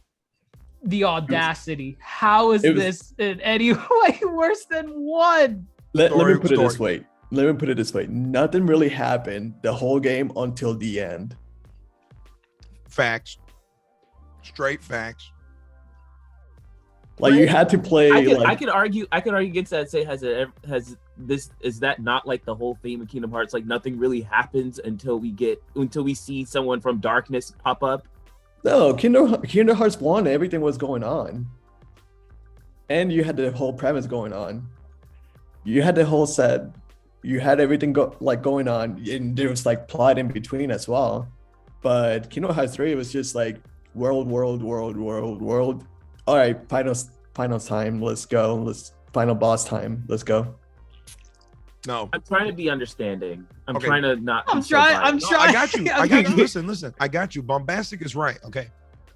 The audacity. How is it was- this in any way worse than 1? Let me Story- put it this story. way. Let me put it this way. Nothing really happened the whole game until the end. Facts. Straight facts. Like you had to play. I could argue against that. Say has this is that not like the whole theme of Kingdom Hearts? Like nothing really happens until we see someone from darkness pop up. No, Kingdom Hearts 1, everything was going on. And you had the whole premise going on. You had the whole set. You had everything going on. And there was like plot in between as well. But Kingdom Hearts 3 was just like world. All right, final time. Let's go. Final boss time. Let's go. No. I'm trying to be understanding. I'm Okay. trying to not. I'm be so trying. I'm violent. No, trying. I got you. I got you. Listen. I got you. Bombastic is right. Okay.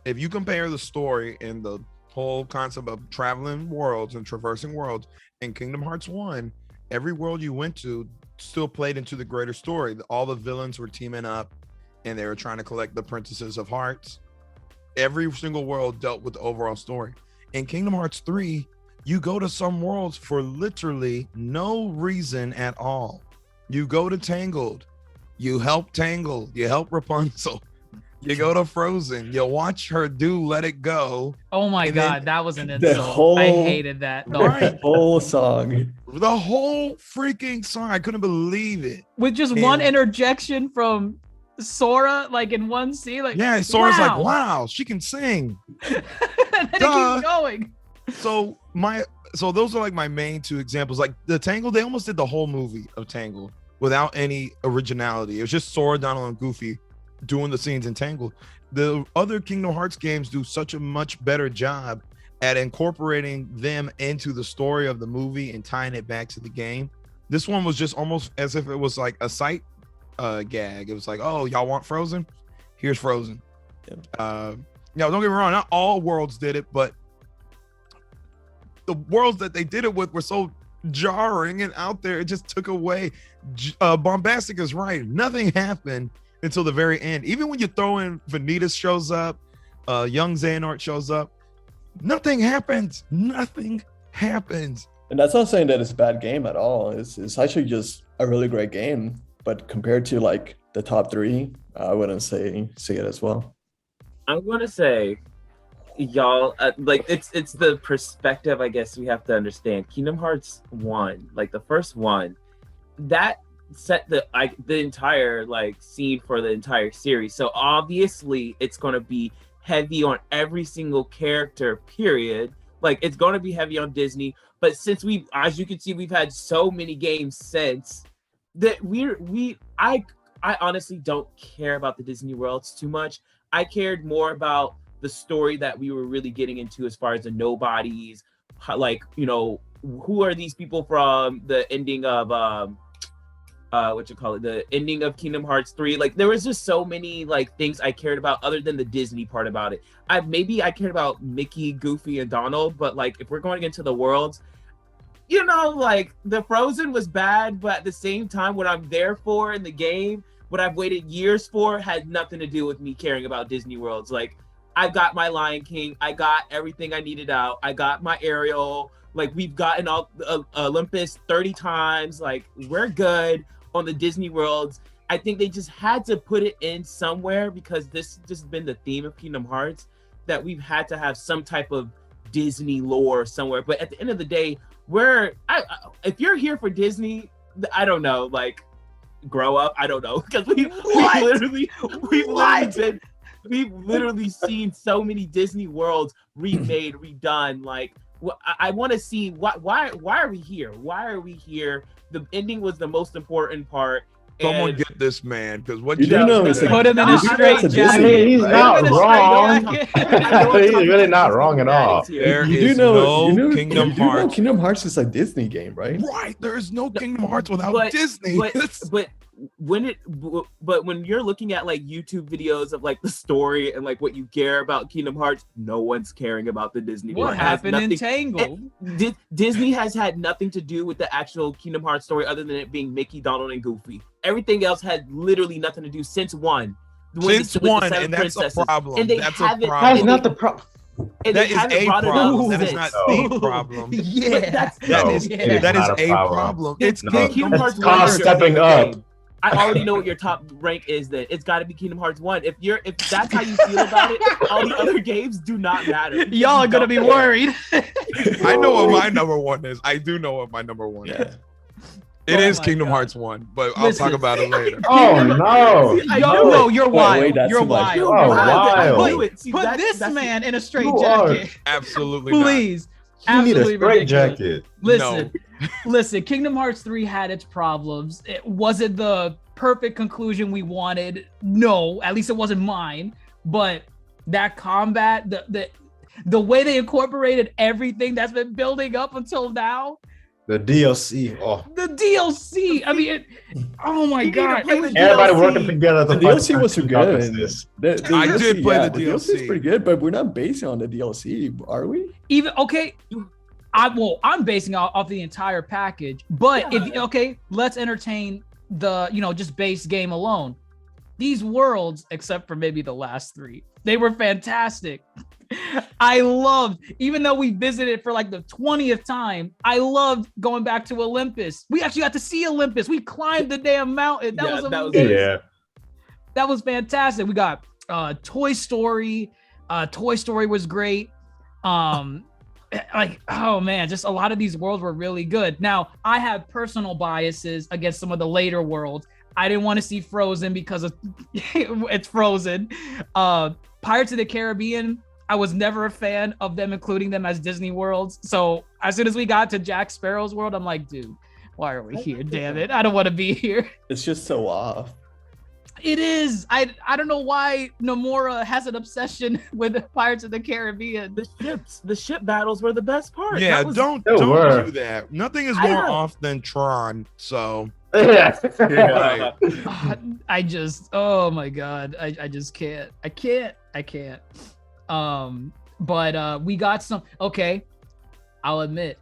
If you compare the story and the whole concept of traveling worlds and traversing worlds in Kingdom Hearts 1, every world you went to still played into the greater story. All the villains were teaming up and they were trying to collect the princesses of hearts. Every single world dealt with the overall story. In Kingdom Hearts 3, You go to some worlds for literally no reason at all. You go to Tangled, you help Tangled, you help Rapunzel. You go to Frozen, you watch her do Let It Go. Oh my And God, then that was an the insult. I hated that. No. Right. whole song. The whole freaking song, I couldn't believe it. With just And- one interjection from Sora, like in one scene, like Yeah, Sora's like, wow. wow, she can sing. And then it Duh. keeps going. So those are like my main two examples. Like the Tangled, they almost did the whole movie of Tangled without any originality. It was just Sora, Donald, and Goofy doing the scenes in Tangled. The other Kingdom Hearts games do such a much better job at incorporating them into the story of the movie and tying it back to the game. This one was just almost as if it was like a sight gag. It was like, oh, y'all want Frozen? Here's Frozen. Don't get me wrong, not all worlds did it, but the worlds that they did it with were so jarring and out there, it just took away. Bombastic is right. Nothing happened until the very end. Even when you throw in Vanitas shows up, young Xehanort shows up, nothing happens. Nothing happens. And that's not saying that it's a bad game at all. It's actually just a really great game. But compared to like the top three, I wouldn't say it as well. I'm gonna say, y'all, like it's the perspective, I guess we have to understand. Kingdom Hearts 1, like the first one, that set the entire like scene for the entire series. So obviously it's gonna be heavy on every single character, period. Like it's gonna be heavy on Disney. But since as you can see, we've had so many games since that I honestly don't care about the Disney worlds too much. I cared more about the story that we were really getting into as far as the nobodies, like, you know, who are these people from the ending of the ending of Kingdom Hearts 3. Like there was just so many like things I cared about other than the Disney part about it. I cared about Mickey, Goofy, and Donald, but like if we're going into the worlds, you know, like the Frozen was bad, but at the same time, what I'm there for in the game, what I've waited years for, had nothing to do with me caring about Disney worlds. Like I got my Lion King, I got everything I needed out, I got my Ariel. Like we've gotten all Olympus 30 times. Like we're good on the Disney worlds. I think they just had to put it in somewhere because this has just been the theme of Kingdom Hearts, that we've had to have some type of Disney lore somewhere. But at the end of the day, if you're here for Disney, I don't know, like grow up. I don't know, because we've literally seen so many Disney worlds remade, redone. Like I want to see why are we here? Why are we here? The ending was the most important part. Someone get this man, because what You do know just it's Put him in a straight Disney, jacket. I mean, he's Put not him in a wrong. straight jacket. He's really not wrong at all. There you is do know, no you know, Kingdom you do know Hearts. Kingdom Hearts is a Disney game, right? Right, there is no Kingdom Hearts without But- Disney. But when you're looking at like YouTube videos of like the story and like what you care about Kingdom Hearts, no one's caring about the Disney. What It has happened in nothing- Tangled? Disney has had nothing to do with the actual Kingdom Hearts story other than it being Mickey, Donald, and Goofy. Everything else had literally nothing to do since one. Since With the one, seven and that's a princesses. problem. And they That's a haven't- problem. That's not the problem. And That they is haven't a brought it up problem. That is since. not the problem. Yeah, that's- That No, is it is that is not a a problem. problem. It's It's No, Kingdom that's Hearts 1 called is your stepping favorite up. game. I already know what your top rank is. Then it's got to be Kingdom Hearts 1. If that's how you feel about it, all the other games do not matter. y'all are gonna be Don't- worried. I know what my number one is. I do know what my number one is. Yeah. It Oh is my Kingdom God. Hearts 1, but I'll Listen. talk about it later. Oh no! I Yo, know no, it. you're Wait, wild. that's You're too much. wild. Oh, You're wild. Put, Do it. See, put that's this the- man in a straight You are- jacket, Absolutely not. please. You need a Absolutely straight ridiculous. jacket. Listen, listen. Kingdom Hearts 3 had its problems. It wasn't the perfect conclusion we wanted. No, at least it wasn't mine. But that combat, the way they incorporated everything that's been building up until now, The DLC. Oh, the DLC. I mean, oh my You need to God, play it was the everybody DLC. working together. The to DLC fight was too darkness. good. The I DLC, did play the The DLC is DLC. pretty good, but we're not basing on the DLC, are we? even okay. I'm basing off the entire package, but if let's entertain the just base game alone. these worlds, except for maybe the last 3, they were fantastic. I loved, even though we visited for like the 20th time, I loved going back to Olympus. We actually got to see Olympus. We climbed the damn mountain. That was amazing. That was fantastic. We got Toy Story. Toy Story was great. Like, oh man, just a lot of these worlds were really good. Now, I have personal biases against some of the later worlds. I didn't want to see Frozen because of it's Frozen. Pirates of the Caribbean, I was never a fan of them including them as Disney worlds. So as soon as we got to Jack Sparrow's world, I'm like, dude, why are we here? Damn it. I don't want to be here. It's just so off. It is. I don't know why Nomura has an obsession with Pirates of the Caribbean. The ship battles were the best part. Yeah, don't do that. Nothing is more off than Tron. So I just, oh my god, I just can't. I can't. But we got some. Okay, I'll admit,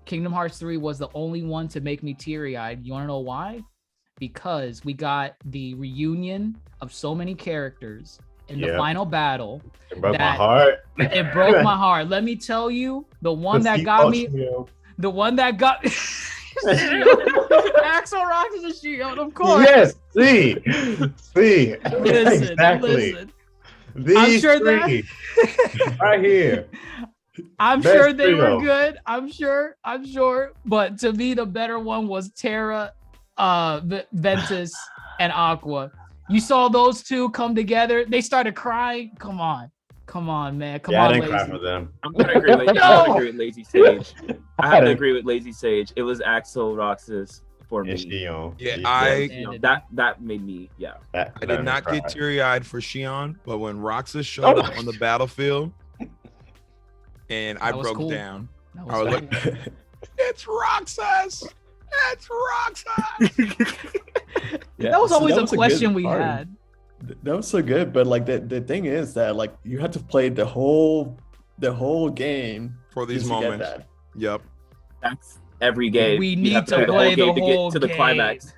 Kingdom Hearts 3 was the only one to make me teary-eyed. You want to know why? Because we got the reunion of so many characters in the final battle. It broke my heart. It broke my heart. Let me tell you, the one that got me, the one that got Axel Rocks is a shield, of course. Yes, see. Listen, exactly. Listen. These I'm sure three right here. I'm Best sure they trio. were good. I'm sure. But to me, the better one was Terra, Ventus, and Aqua. You saw those two come together. They started crying. Come on, man. Come on, I didn't Lazy. cry for them. I'm gonna agree with Lazy Sage. I have to agree with Lazy Sage. It was Axel Roxas for me. That made me I did not get teary-eyed for Shion, but when Roxas showed up on the battlefield, and I broke down. I was like, "It's Roxas! It's Roxas!" That was always a question we had. That was so good, but like the thing is that like you had to play the whole game for these moments. Yep. That's every game. We need to play the whole game to the climax.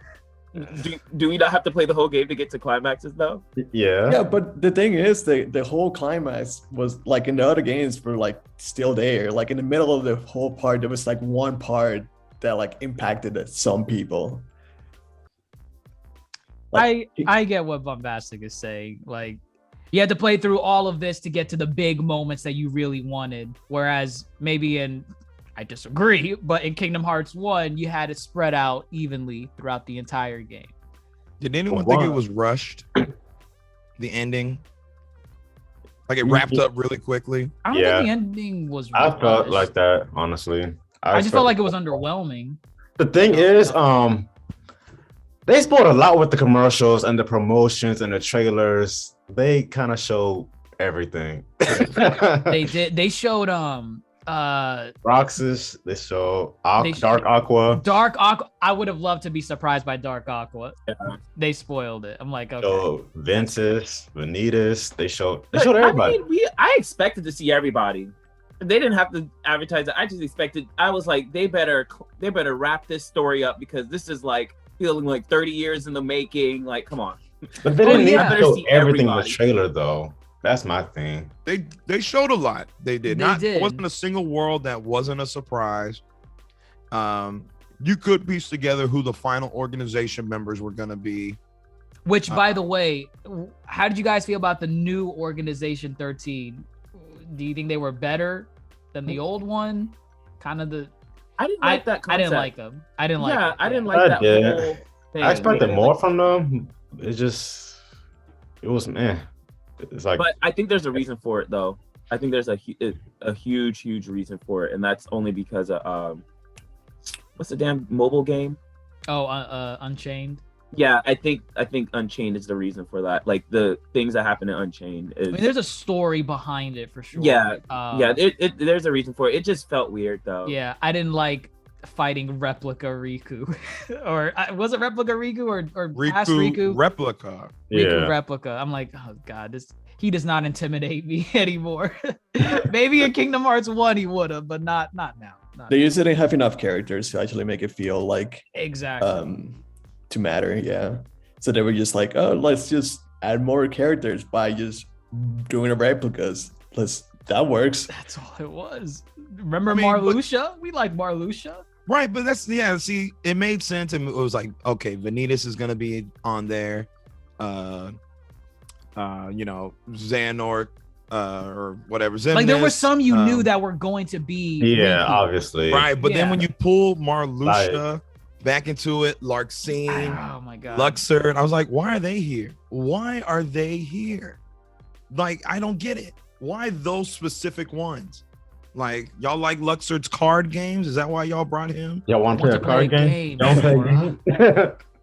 Do we not have to play the whole game to get to climaxes though? Yeah, but the thing is, the whole climax was like in the other games were like still there. Like in the middle of the whole part, there was like one part that like impacted some people. Like, I get what Bombastic is saying. Like, you had to play through all of this to get to the big moments that you really wanted. Whereas maybe I disagree, but in Kingdom Hearts 1, you had it spread out evenly throughout the entire game. Did anyone think it was rushed? The ending? Like it wrapped up really quickly? I don't think the ending was I rushed. felt like that, honestly. I just felt like it was underwhelming. The thing is, they spoiled a lot with the commercials and the promotions and the trailers. They kind of showed everything. They did. They showed Roxas. They showed Dark Aqua. Dark Aqua. I would have loved to be surprised by Dark Aqua. Yeah. They spoiled it. I'm like, okay. So Ventus, Vanitas. They showed everybody. I expected to see everybody. They didn't have to advertise it. I just expected. I was like, they better wrap this story up because this is like feeling like 30 years in the making. Like, come on. But they didn't need to show everything in the trailer, though. That's my thing. They showed a lot. They did. It wasn't a single world that wasn't a surprise. You could piece together who the final organization members were going to be. Which, by the way, how did you guys feel about the new Organization 13? Do you think they were better than the old one? Kind of the. I didn't like that concept. I didn't like them. I didn't like. Yeah, I didn't like that whole thing. I expected more from them. It was meh. It's like. But I think there's a reason for it, though. I think there's a huge reason for it, and that's only because of what's the damn mobile game? Oh, Unchained. Yeah, I think Unchained is the reason for that. Like the things that happen in Unchained is. I mean, there's a story behind it for sure. Yeah, there's a reason for it. It just felt weird though. Yeah, I didn't like fighting Replica Riku, or was it Replica Riku or past Riku? Replica. Riku Replica. I'm like, oh god, he does not intimidate me anymore. Maybe in Kingdom Hearts 1 he would have, but not now. They just didn't have enough characters to actually make it feel like exactly. To matter, yeah. So they were just like, oh, let's just add more characters by just doing the replicas. That works. That's all it was. Remember I mean, but- Marluxia? We like Marluxia. Right, but see, it made sense, and it was like, okay, Vanitas is gonna be on there, Xehanort, or whatever. Like there were Xemnas, some you knew that were going to be Yeah, repeat. obviously. right, but then Yeah. when you pull Marluxia back into it, Larxene, Oh my god. Luxord, I was like, why are they here? Why are they here? Like, I don't get it. Why those specific ones? Like, y'all like Luxord's card games? Is that why y'all brought him? Y'all want to play a card game? Don't play a game.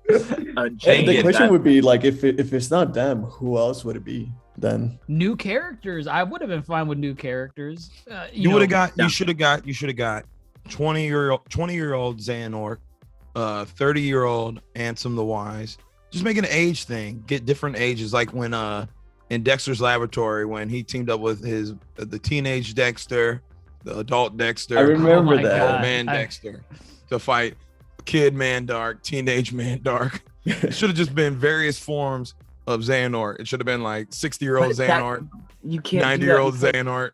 And the Jay, question that- would be like, if it's not them, who else would it be then? New characters. I would have been fine with new characters. You would have got. yeah. You should have got 20-year-old Xehanort, 30-year-old Ansem the Wise. Just make an age thing. Get different ages, like when in Dexter's Laboratory when he teamed up with the teenage Dexter, the adult Dexter, I remember Oh my that. God. old man Dexter to fight Kid Mandark, Teenage Mandark. It should have just been various forms of Xehanort. It should have been like 60-year-old But that- Xehanort, You can't. do that 90-year-old because Xehanort.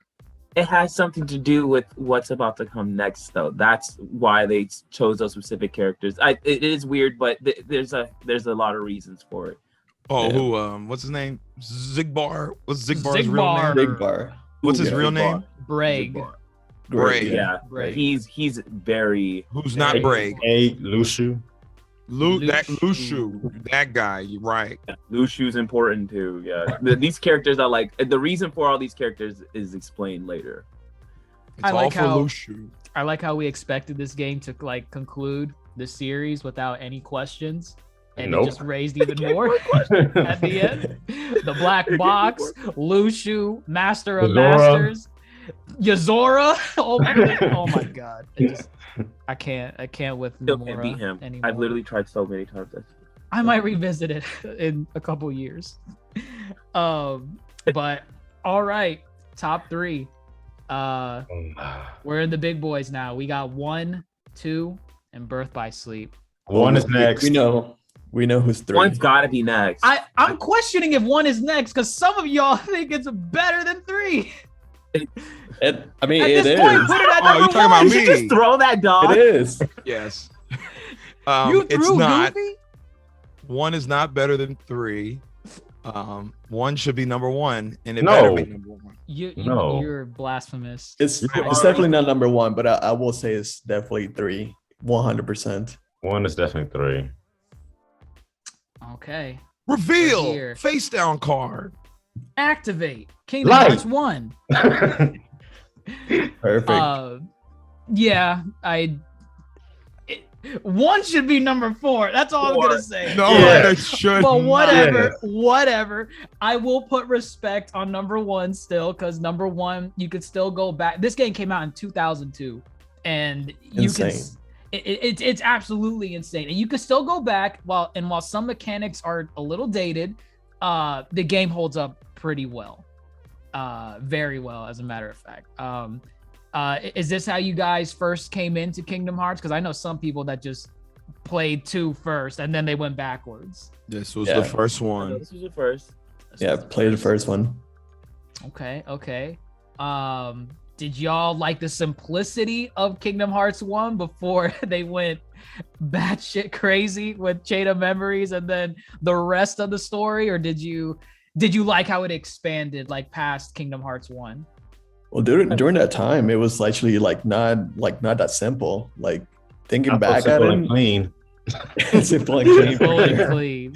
It has something to do with what's about to come next, though. That's why they chose those specific characters. It is weird, but there's a lot of reasons for it. Oh, Yeah. who? What's his name? Zigbar. What's Zigbar's real Zigbar. name? Big bar. What's his Yeah. real name? Braig. Braig. Yeah, Braig. he's very. Who's not Braig. Braig? Hey, Lushu. Lushu. That guy. You're right. Lushu's important too. Yeah, these characters are like the reason for all these characters is explained later. It's I all like for how- Lushu. I like how we expected this game to like conclude the series without any questions. And Nope. it just raised even more at the end. The black box, Lushu, Master of Zora. Masters, Yazora. Oh my god. I can't with Still Nomura can't beat him. anymore. I've literally tried so many times. I might revisit it in a couple years. But all right, top 3. We're in the big boys now. We got 1, 2, and Birth by Sleep. One is next. We know who's 3. One's got to be next. I'm questioning if 1 is next because some of y'all think it's better than 3. I mean, At it this point, is. put it at Oh, number you talking about 1. You should just throw that dog. It is. Yes. You It's threw not. Goofy? 1 is not better than 3. 1 should be number 1, and it No. better be number 1. No. You're blasphemous. It's Right. definitely not number 1, but I will say it's definitely 3. 100%. One is definitely 3. Okay. Reveal Here. face down card. Activate Kingdom Light. Hearts 1. Perfect. Yeah, 1 should be number 4. That's all I'm gonna say. No, Yeah. it should. But not. whatever. I will put respect on number 1 still, because number 1, you could still go back. This game came out in 2002, and you Insane. can. It's absolutely insane, and you can still go back. While some mechanics are a little dated, the game holds up pretty well, very well, as a matter of fact. Is this how you guys first came into Kingdom Hearts? Because I know some people that just played 2 first and then they went backwards. This was Yeah. the first one. This was the first. Yeah, play the first one. Okay. Did y'all like the simplicity of Kingdom Hearts 1 before they went batshit crazy with Chain of Memories and then the rest of the story? Or did you like how it expanded like past Kingdom Hearts 1? Well, during that time, it was actually not that simple. Like thinking back at it, clean. simple and clean. Fully clean.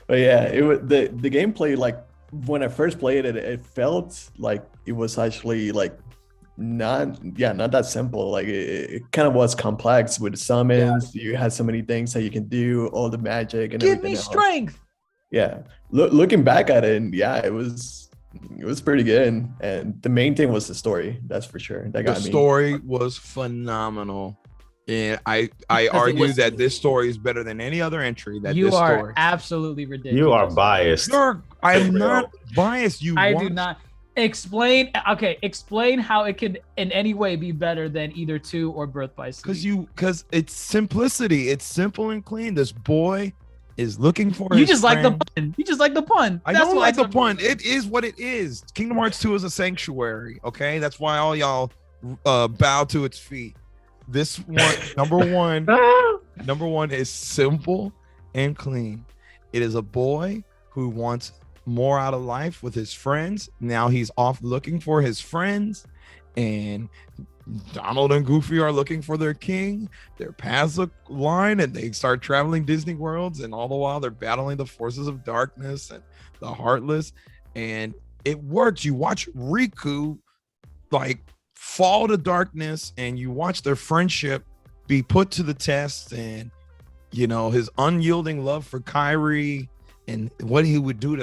But yeah, it was the gameplay. Like when I first played it, it felt like it was actually like not that simple. Like it kind of was complex with summons. You had so many things that you can do, all the magic and Give everything me else. strength. Yeah, looking back at it, and yeah, it was pretty good. And the main thing was the story. That's for sure. That The got me. story was phenomenal. And I it argue was- that this story is better than any other entry that You this are story. absolutely ridiculous. You are biased. I'm not biased. I do not. Explain how it could in any way be better than either 2 or Birth by Sleep. Because it's simplicity. It's simple and clean. This boy is looking for You his just like the friend. pun. You just like the pun. I That's don't why like the it's- pun. It is what it is. Kingdom Hearts 2 is a sanctuary. Okay, that's why all y'all bow to its feet. This one, number one is simple and clean. It is a boy who wants more out of life with his friends. Now he's off looking for his friends, and Donald and Goofy are looking for their king. Their paths align and they start traveling Disney worlds, and all the while they're battling the forces of darkness and the heartless, and it works. You watch Riku like fall to darkness, and you watch their friendship be put to the test, and you know his unyielding love for Kairi and what he would do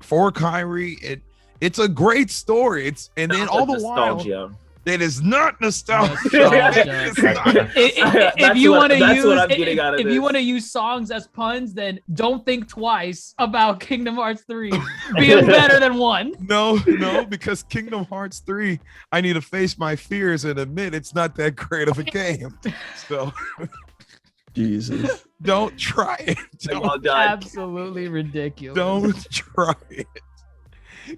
for Kairi. It's a great story. And then all the nostalgia. while it is not nostalgia. Nostalgia. If you want to that's what I'm use getting out of if this. you want to use songs as puns, then don't think twice about Kingdom Hearts 3 being better than 1. No, because Kingdom Hearts 3, I need to face my fears and admit it's not that great of a game. So Jesus. don't try it. Well done. Absolutely ridiculous. Don't try it.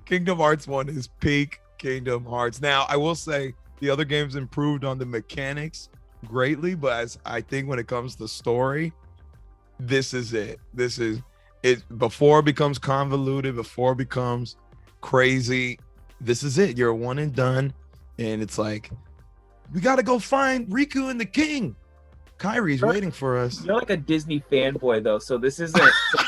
Kingdom Hearts 1 is peak Kingdom Hearts. Now, I will say the other games improved on the mechanics greatly, but as I think when it comes to story, this is it. This is it. Before it becomes convoluted, before it becomes crazy, this is it. You're one and done, and it's like, we got to go find Riku and the king. Kairi's waiting for us. You're like a Disney fanboy though, so this isn't.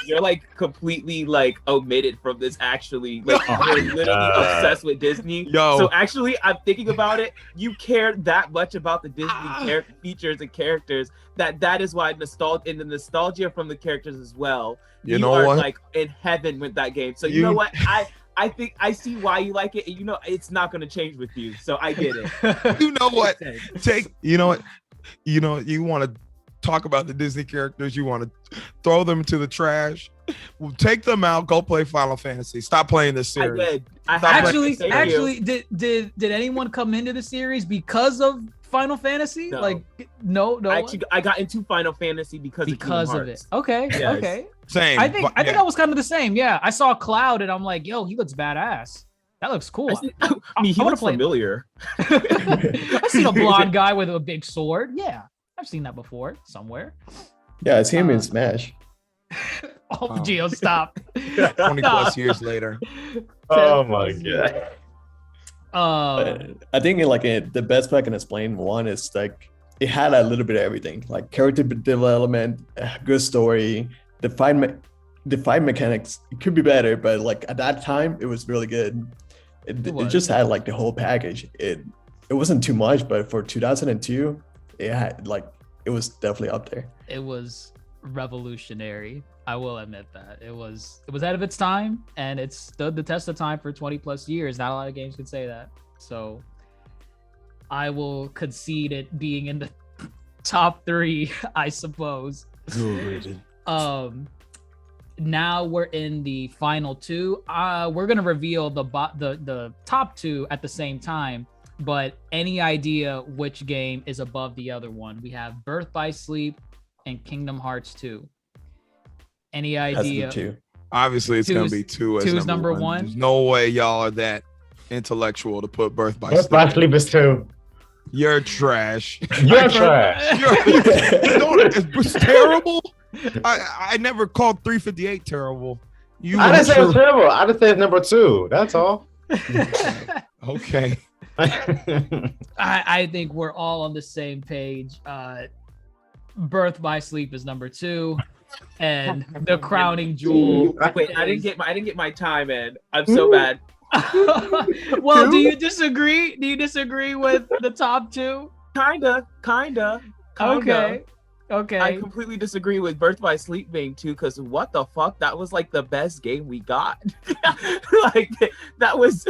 You're like completely like omitted from this. Actually, like you're literally obsessed with Disney. Yo. So actually, I'm thinking about it. You care that much about the Disney features and characters that is why the nostalgia from the characters as well. You know are what? like in heaven with that game. So you know what? I think I see why you like it. And you know, it's not going to change with you. So I get it. You know what? You know what? You know, you want to talk about the Disney characters, you want to throw them to the trash. Well, take them out, go play Final Fantasy. Stop playing this series. I did. Actually, did anyone come into the series because of Final Fantasy? No. Like, no. I got into Final Fantasy because of Kingdom it. Okay, Yes. okay. Same. I think I was kind of the same. Yeah, I saw Cloud and I'm like, yo, he looks badass. That looks cool. I mean, he I wanna looks play- familiar. I've seen a blonde guy with a big sword. Yeah, I've seen that before somewhere. Yeah, I see him in Smash. Oh, Wow. Gio, stop. 20 plus years later. Oh my god. I think the best way I can explain one is like it had a little bit of everything, like character development, good story, the fight mechanics. It could be better, but like at that time, it was really good. It just had like the whole package. It wasn't too much, but for 2002, it was definitely up there. It was revolutionary. I will admit that it was ahead of its time, and it stood the test of time for 20 plus years. Not a lot of games can say that. So I will concede it being in the top 3, I suppose. Now we're in the final 2. We're gonna reveal the top 2 at the same time. But any idea which game is above the other one? We have Birth by Sleep and Kingdom Hearts 2. Any idea? That's the 2. Obviously, it's going to be 2 as two's number one. one? There's no way y'all are that intellectual to put Birth by Birth by Sleep is 2. You're trash. You're trash. It's terrible. I never called 358 terrible. I didn't say it was terrible. I just said it's number 2. That's all. Okay. I think we're all on the same page. Birth by Sleep is number 2, and the crowning jewel. Wait, I didn't get my time in. I'm so bad. Well, do you disagree? Do you disagree with the top 2? Kinda. Okay. I completely disagree with Birth by Sleep being 2, because what the fuck? That was like the best game we got. Like that was,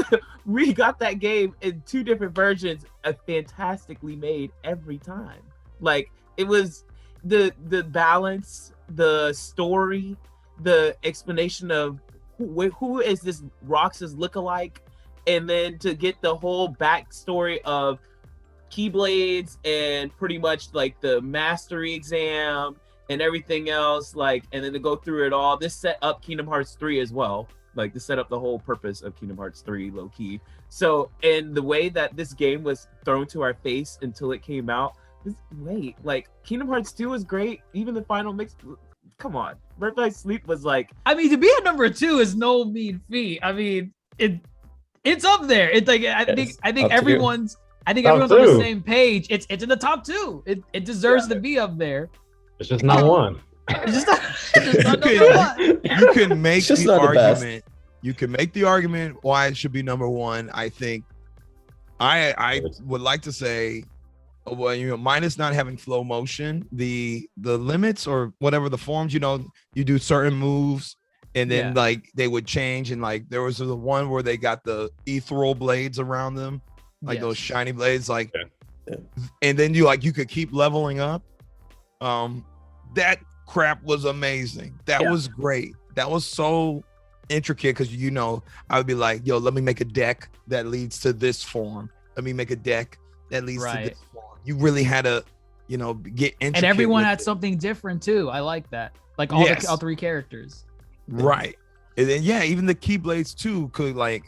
we got that game in 2 different versions, fantastically made every time. Like it was the balance, the story, the explanation of who is this Roxas lookalike, and then to get the whole backstory of Keyblades and pretty much like the mastery exam and everything else, like, and then to go through it all. This set up Kingdom Hearts 3 as well. Like, this set up the whole purpose of Kingdom Hearts 3, low key. So, and the way that this game was thrown to our face until it came out, wait, like, Kingdom Hearts 2 was great. Even the final mix, come on. Birth by Sleep was like, I mean, to be at number 2 is no mean feat. I mean, it's up there. It's like I think everyone's on the same page. It's in the top 2. It deserves to be up there. It's just not one. It's just not number 1. You can make It's just the not the best. argument. You can make the argument why it should be number 1. I think I would like to say, well, you know, minus not having flow motion, the limits or whatever the forms, you know, you do certain moves and then like they would change, and like there was the one where they got the ethereal blades around them, like those shiny blades, like, and then you could keep leveling up. That crap was amazing. That was great. That was so intricate because, you know, I would be like, yo, let me make a deck that leads to this form. Let me make a deck that leads to this form. You really had to, you know, get intricate. And everyone had something different too. I like that. Like all 3 characters. Right. And then even the Keyblades too could like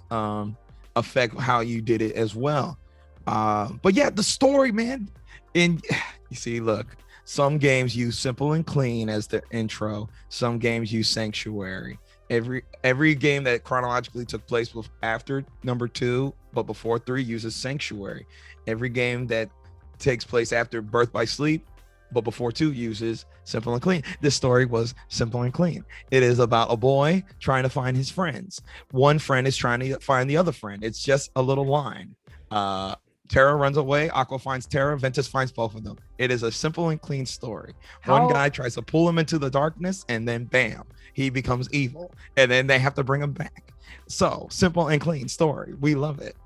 affect how you did it as well. But yeah, the story, man. And you see, look, some games use Simple and Clean as the intro. Some games use Sanctuary. Every game that chronologically took place after number 2, but before 3, uses Sanctuary. Every game that takes place after Birth by Sleep, but before 2, uses Simple and Clean. This story was Simple and Clean. It is about a boy trying to find his friends. One friend is trying to find the other friend. It's just a little line. Terra runs away, Aqua finds Terra, Ventus finds both of them. It is a simple and clean story. One guy tries to pull him into the darkness, and then bam, he becomes evil. And then they have to bring him back. So, simple and clean story. We love it.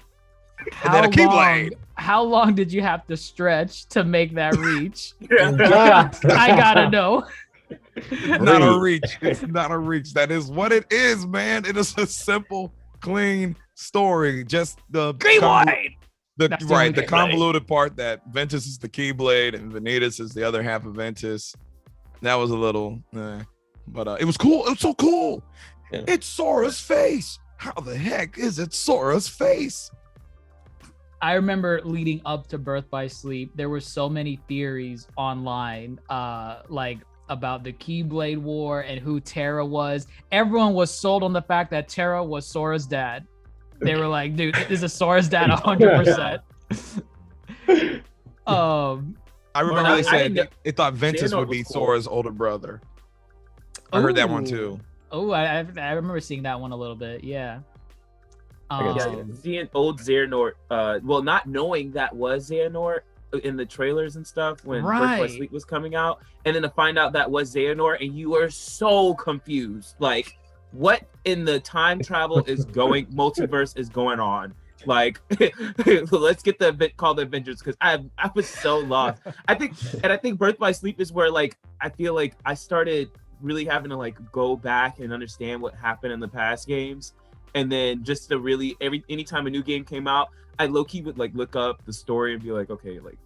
How long did you have to stretch to make that reach? I gotta know. Not a reach. It's not a reach. That is what it is, man. It is a simple, clean story. Just the the convoluted part that Ventus is the Keyblade and Vanitas is the other half of Ventus. That was a little, but it was cool. It was so cool. Yeah. It's Sora's face. How the heck is it Sora's face? I remember leading up to Birth by Sleep, there were so many theories online, like about the Keyblade War and who Terra was. Everyone was sold on the fact that Terra was Sora's dad. They were like, dude, this is Sora's dad 100%. I remember they said they thought Ventus would be Sora's older brother. I heard that one too. Oh, I remember seeing that one a little bit. Yeah. Seeing old Xehanort, well, not knowing that was Xehanort in the trailers and stuff when Birth by Sleep was coming out, and then to find out that was Xehanort, and you were so confused. Like, what in the time travel is going, multiverse is going on? Like, let's get the event called the Avengers, because I was so lost. I think Birth by Sleep is where, like, I feel like I started really having to like go back and understand what happened in the past games. And then just to really anytime a new game came out, I low-key would like look up the story and be like, okay, like,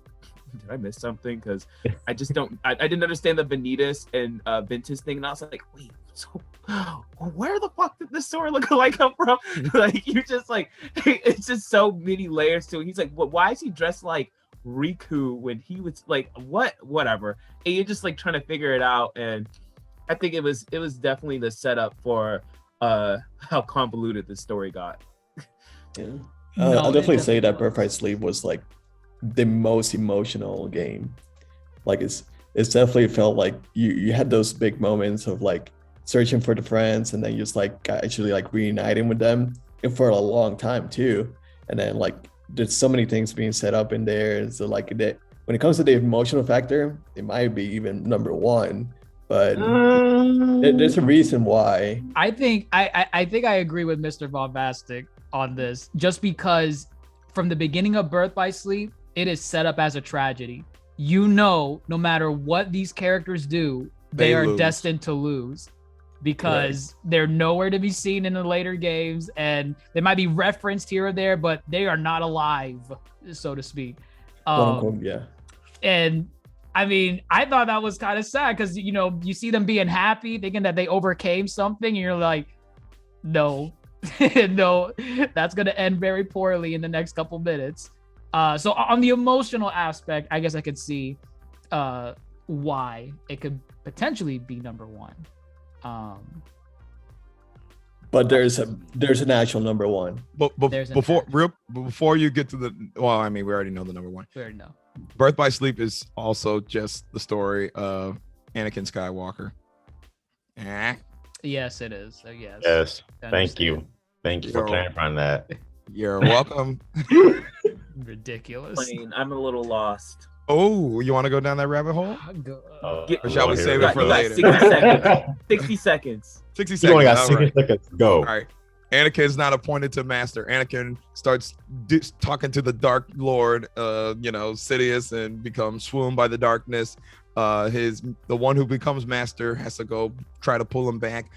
did I miss something? Because I just don't I didn't understand the Vanitas and Ventus thing, and I was like, wait, so where the fuck did this Sora look alike come from? Like, you just like, it's just so many layers to it. He's like, why is he dressed like Riku when he was like, whatever, and you're just like trying to figure it out. And I think it was definitely the setup for how convoluted the story got. Yeah, I'll definitely say that Birth by Sleep was like the most emotional game. Like it's definitely felt like you had those big moments of like searching for the friends, and then just like actually like reuniting with them, and for a long time too. And then like there's so many things being set up in there, so like that when it comes to the emotional factor, it might be even number 1. But there's a reason why. I think I agree with Mr. Bombastic on this, just because from the beginning of Birth by Sleep, it is set up as a tragedy. You know, no matter what these characters do, they are destined to lose, because they're nowhere to be seen in the later games, and they might be referenced here or there, but they are not alive, so to speak. Yeah. And I mean, I thought that was kind of sad because, you know, you see them being happy, thinking that they overcame something, and you're like, no, no, that's going to end very poorly in the next couple minutes. So on the emotional aspect, I guess I could see why it could potentially be number one. But there's an actual number one. But There's an before you get to the, well, I mean, we already know the number one. We already know. Birth by Sleep is also just the story of Anakin Skywalker. Yes, it is. So yes. Yes. I Thank you. understand. Thank you for clarifying that. You're welcome. Ridiculous. I'm a little lost. Oh, you want to go down that rabbit hole? Or shall we save it for You got later? 60 seconds. 60 seconds. 60 You seconds. only got all 60 right. seconds. Go. All right. Anakin's not appointed to master. Anakin starts talking to the Dark Lord, Sidious, and becomes swooned by the darkness. The one who becomes master has to go try to pull him back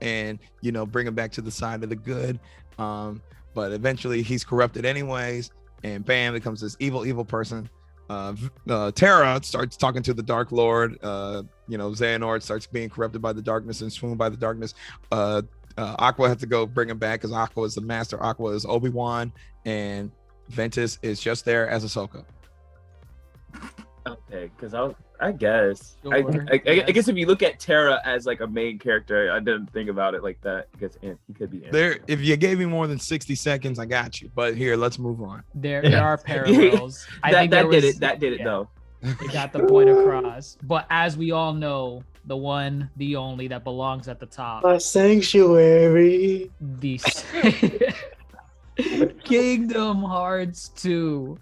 and, bring him back to the side of the good. But eventually he's corrupted anyways, and bam, becomes this evil person. Terra starts talking to the Dark Lord. Xehanort starts being corrupted by the darkness and swooned by the darkness. Aqua had to go bring him back because Aqua is the master. Aqua is Obi-Wan, and Ventus is just there as Ahsoka. Okay, because I guess Sure, I guess if you look at Terra as like a main character, I didn't think about it like that. I guess he could be There, if you gave me more than 60 seconds, I got you. But here, let's move on. There are parallels. I think that there did was- it. That did it yeah. though. It got the point across. But as we all know, the one, the only that belongs at the top, A sanctuary. the Kingdom Hearts 2.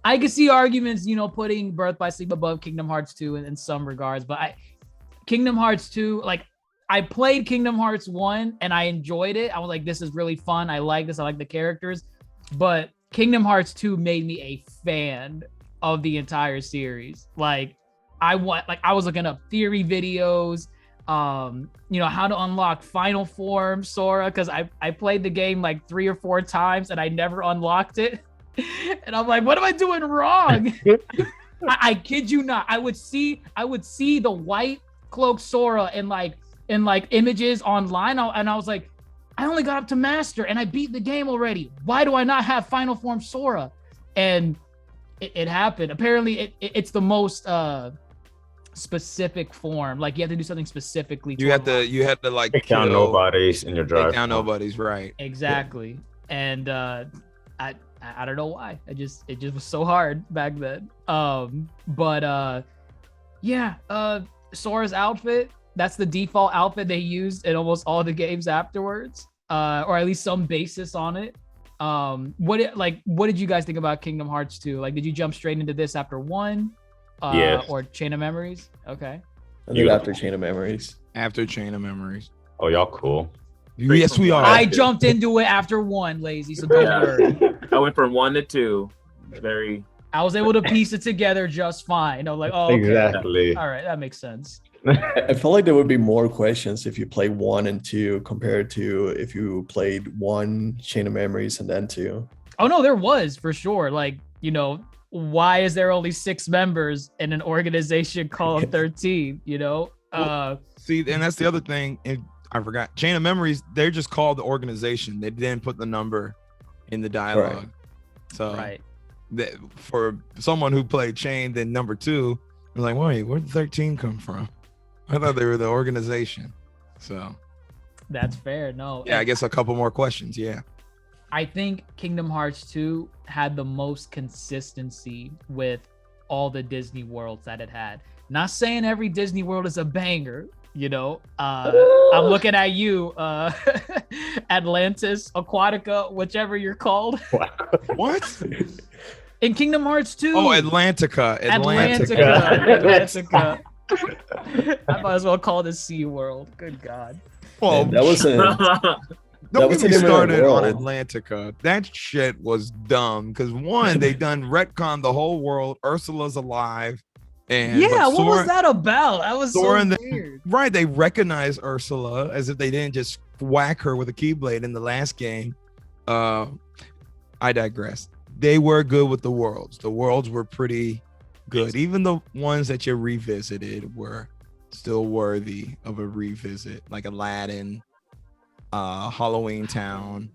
I can see arguments, putting Birth by Sleep above Kingdom Hearts 2 in some regards, but Kingdom Hearts 2, like, I played Kingdom Hearts 1 and I enjoyed it. I was like, this is really fun. I like this. I like the characters. But Kingdom Hearts 2 made me a fan of the entire series. Like, I was looking up theory videos, how to unlock final form Sora, because I played the game like 3 or 4 times and I never unlocked it. And I'm like, what am I doing wrong? I kid you not. I would see the white cloak Sora in like images online, and I was like, I only got up to master and I beat the game already. Why do I not have final form Sora? And it happened. Apparently, it's the most specific form. Like, you have to do something specifically. You had to like Take down kill- nobodies in your drive. Take down nobodies, right? Exactly. And I don't know why. It just was so hard back then. Sora's outfit, that's the default outfit they used in almost all the games afterwards. Or at least some basis on it. What did you guys think about Kingdom Hearts 2? Like, did you jump straight into this after 1? Yes. Or Chain of Memories? Okay. And then after Chain of Memories. After Chain of Memories. Oh, y'all cool. Yes, we are. I jumped into it after 1, lazy, so don't worry. I went from 1 to 2. I was able to piece it together just fine. I was like, oh, okay. Exactly. All right, that makes sense. I feel like there would be more questions if you played 1 and 2 compared to if you played 1 Chain of Memories and then 2. Oh no, there was for sure. Like, why is there only 6 members in an organization called 13? See, and that's the other thing. And I forgot. Chain of Memories, they're just called the organization. They didn't put the number in the dialogue. Right. So Right. For someone who played Chain, then number 2, they're like, wait, where'd 13 come from? I thought they were the organization. So That's fair. No. yeah, I guess a couple more questions. Yeah. I think Kingdom Hearts 2 had the most consistency with all the Disney worlds that it had. Not saying every Disney world is a banger, I'm looking at you, Atlantis, Aquatica, whichever you're called. What? In Kingdom Hearts 2. Oh, Atlantica. Atlantica. I might as well call this Sea World. Good God. Well, And that wasn't. don't was get me the name of the started on world. Atlantica. That shit was dumb because one, they done retcon the whole world. Ursula's alive. And Yeah, but what was Sora- that about? That was Sora so and weird. Right, they recognize Ursula as if they didn't just whack her with a keyblade in the last game. I digress. They were good with the worlds. The worlds were pretty good. Even the ones that you revisited were still worthy of a revisit, like Aladdin, Halloween Town,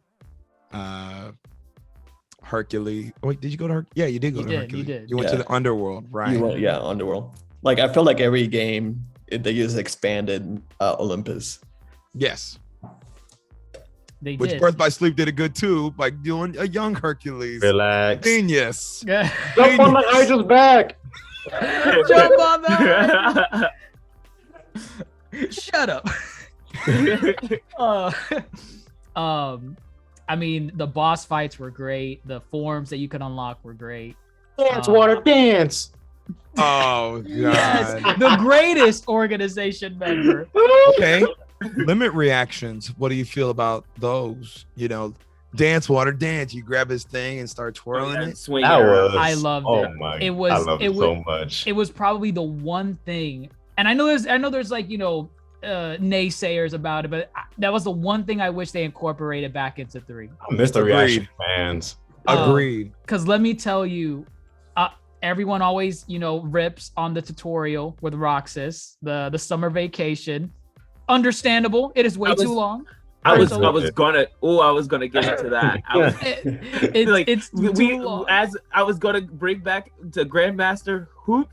Hercules. Wait, did you go to Hercules? Yeah, you did go to Hercules. You did. You went to the Underworld, right? Underworld. Like I felt like every game they just expanded Olympus. Yes. They Which did. Birth by Sleep did a good too by doing a young Hercules. Relax. Genius. Yeah. Jump on the Igel's back. Jump on that. Shut up. I mean, the boss fights were great. The forms that you could unlock were great. Dance, water, dance. Oh god. Yes, the greatest organization member. Okay. Limit reactions. What do you feel about those? You know, dance, water, dance. You grab his thing and start twirling it. Swing That arrow. was. I loved oh it. My, It was- I love it it was- so much. It was probably the one thing, and I know there's like, you know, naysayers about it, but that was the one thing I wish they incorporated back into 3. I miss the Agreed. reaction fans. Agreed. Because let me tell you, everyone always, you know, rips on the tutorial with Roxas, the summer vacation. Understandable. It is way too long. I was Personally. gonna get into that. It's too long. As I was gonna bring back to Grandmaster Hoop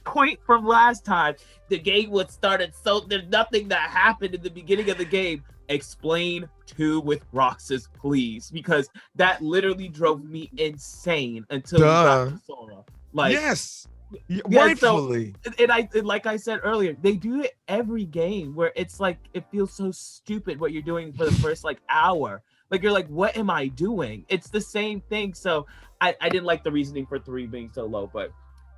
point from last time. The game was started, so there's nothing that happened in the beginning of the game. Explain 2 with Roxas, please, because that literally drove me insane until we got to Sora. Like, yes. Yeah, Rightfully. and like I said earlier, they do it every game where it's like it feels so stupid what you're doing for the first like hour. Like you're like, what am I doing? It's the same thing. So I didn't like the reasoning for 3 being so low, but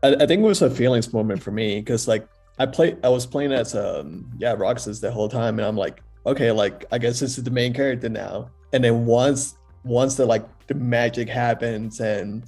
I think it was a feelings moment for me because like I was playing as Roxas the whole time, and I'm like, okay, like I guess this is the main character now. And then once the magic happens and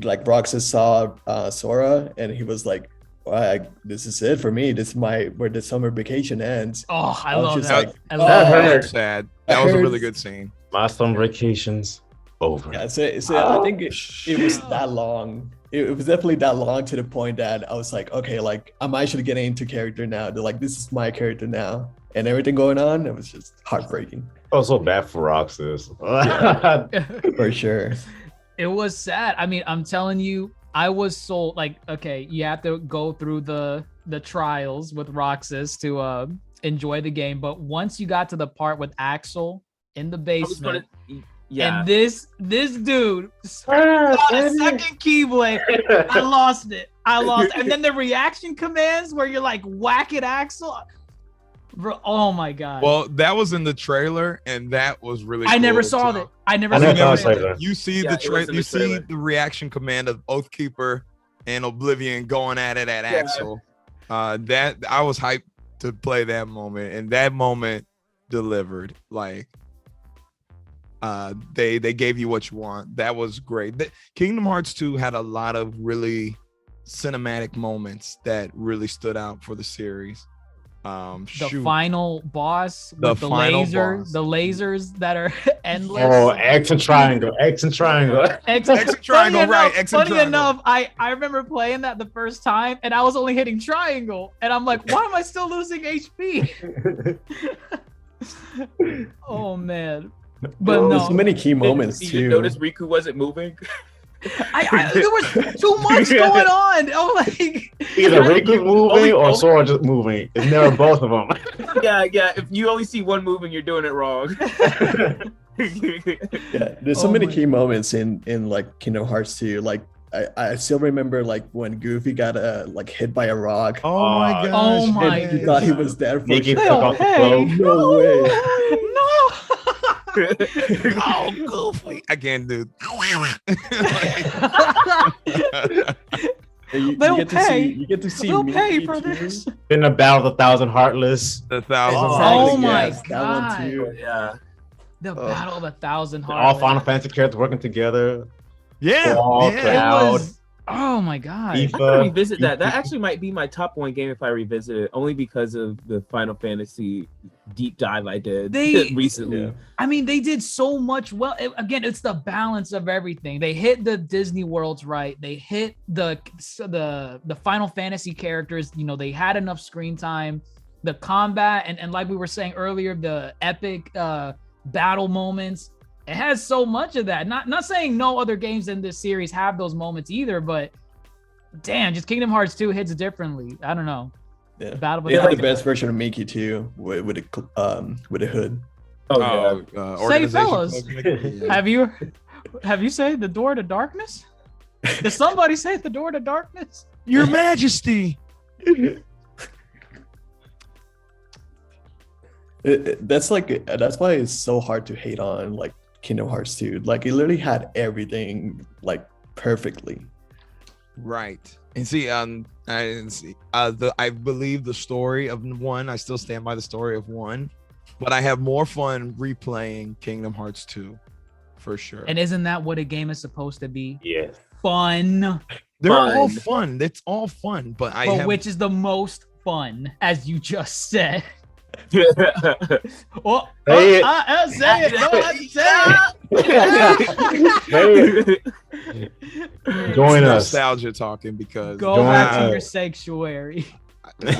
like Roxas saw Sora, and he was like, well, this is it for me. This is where the summer vacation ends. Oh, I I was love just that. like, I love That that. hurt. Sad. That was a really good scene. My summer vacation's over. Yeah, so I think it was that long. It was definitely that long to the point that I was like, okay, like I'm actually getting into character now. They're like, this is my character now, and everything going on. It was just heartbreaking. Oh, so bad for Roxas. For sure. It was sad. I mean, I'm telling you, I was so like, okay, you have to go through the trials with Roxas to enjoy the game. But once you got to the part with Axel in the basement, and this dude, second Keyblade, I lost it. And then the reaction commands where you're like, whack it, Axel. Bro, oh my god. Well, that was in the trailer, and that was really. I never cool, saw too. that. I never I saw never saw that. the trailer. You see Yeah, the it was in you the see trailer. the reaction command of Oathkeeper and Oblivion going at it at Axel. That I was hyped to play that moment, and that moment delivered. Like, they gave you what you want. That was great. Kingdom Hearts 2 had a lot of really cinematic moments that really stood out for the series. The final boss The with the final laser, boss. the lasers that are endless. Oh, X and triangle. X and triangle, right, X and funny triangle. enough, I remember playing that the first time, and I was only hitting triangle, and I'm like, why am I still losing HP? Oh man, but no, There's so many key moments Did too. you notice Riku wasn't moving? there was too much going on. I'm like, Either Riku moving or Sora just moving. It's never both of them. yeah. If you only see one moving, you're doing it wrong. Yeah, there's so Oh many my- key moments in like Kingdom Hearts 2. Like I still remember like when Goofy got like hit by a rock. Oh my gosh! Oh my and he thought he was dead for Nikki sure. took off the clothes. No way. Oh, Goofy! I can't do. You They'll get pay. you get to see They'll me pay too. for this. In the Battle of the Thousand Heartless. The thousand. Oh Exactly, my yes, that God. one too. Yeah. The Battle of 1,000 All Hearts. Final Fantasy characters working together. Yeah, All yeah. It crowd. was Oh my god. I'm gonna revisit that. That actually might be my top one game if I revisit it, only because of the Final Fantasy deep dive I did recently. Yeah. I mean, they did so much well. Again, it's the balance of everything. They hit the Disney worlds right. They hit the Final Fantasy characters. You know, they had enough screen time. The combat and like we were saying earlier, the epic battle moments. It has so much of that. Not saying no other games in this series have those moments either, but damn, just Kingdom Hearts 2 hits differently. I don't know. Yeah. Battle They have the best version of Mickey too, with a hood. Oh, yeah. Say, Organization fellas, Club. have you said the door to darkness? Did somebody say the door to darkness? Your Majesty. That's why it's so hard to hate on like Kingdom Hearts 2. Like it literally had everything like perfectly. Right. And see, I didn't see I believe the story of 1. I still stand by the story of 1, but I have more fun replaying Kingdom Hearts 2 for sure. And isn't that what a game is supposed to be? Yes. Fun. They're all fun. It's all fun, but which is the most fun, as you just said. Say it. Say it. Go ahead, say it. Join us. Nostalgia talking because Go back to your sanctuary.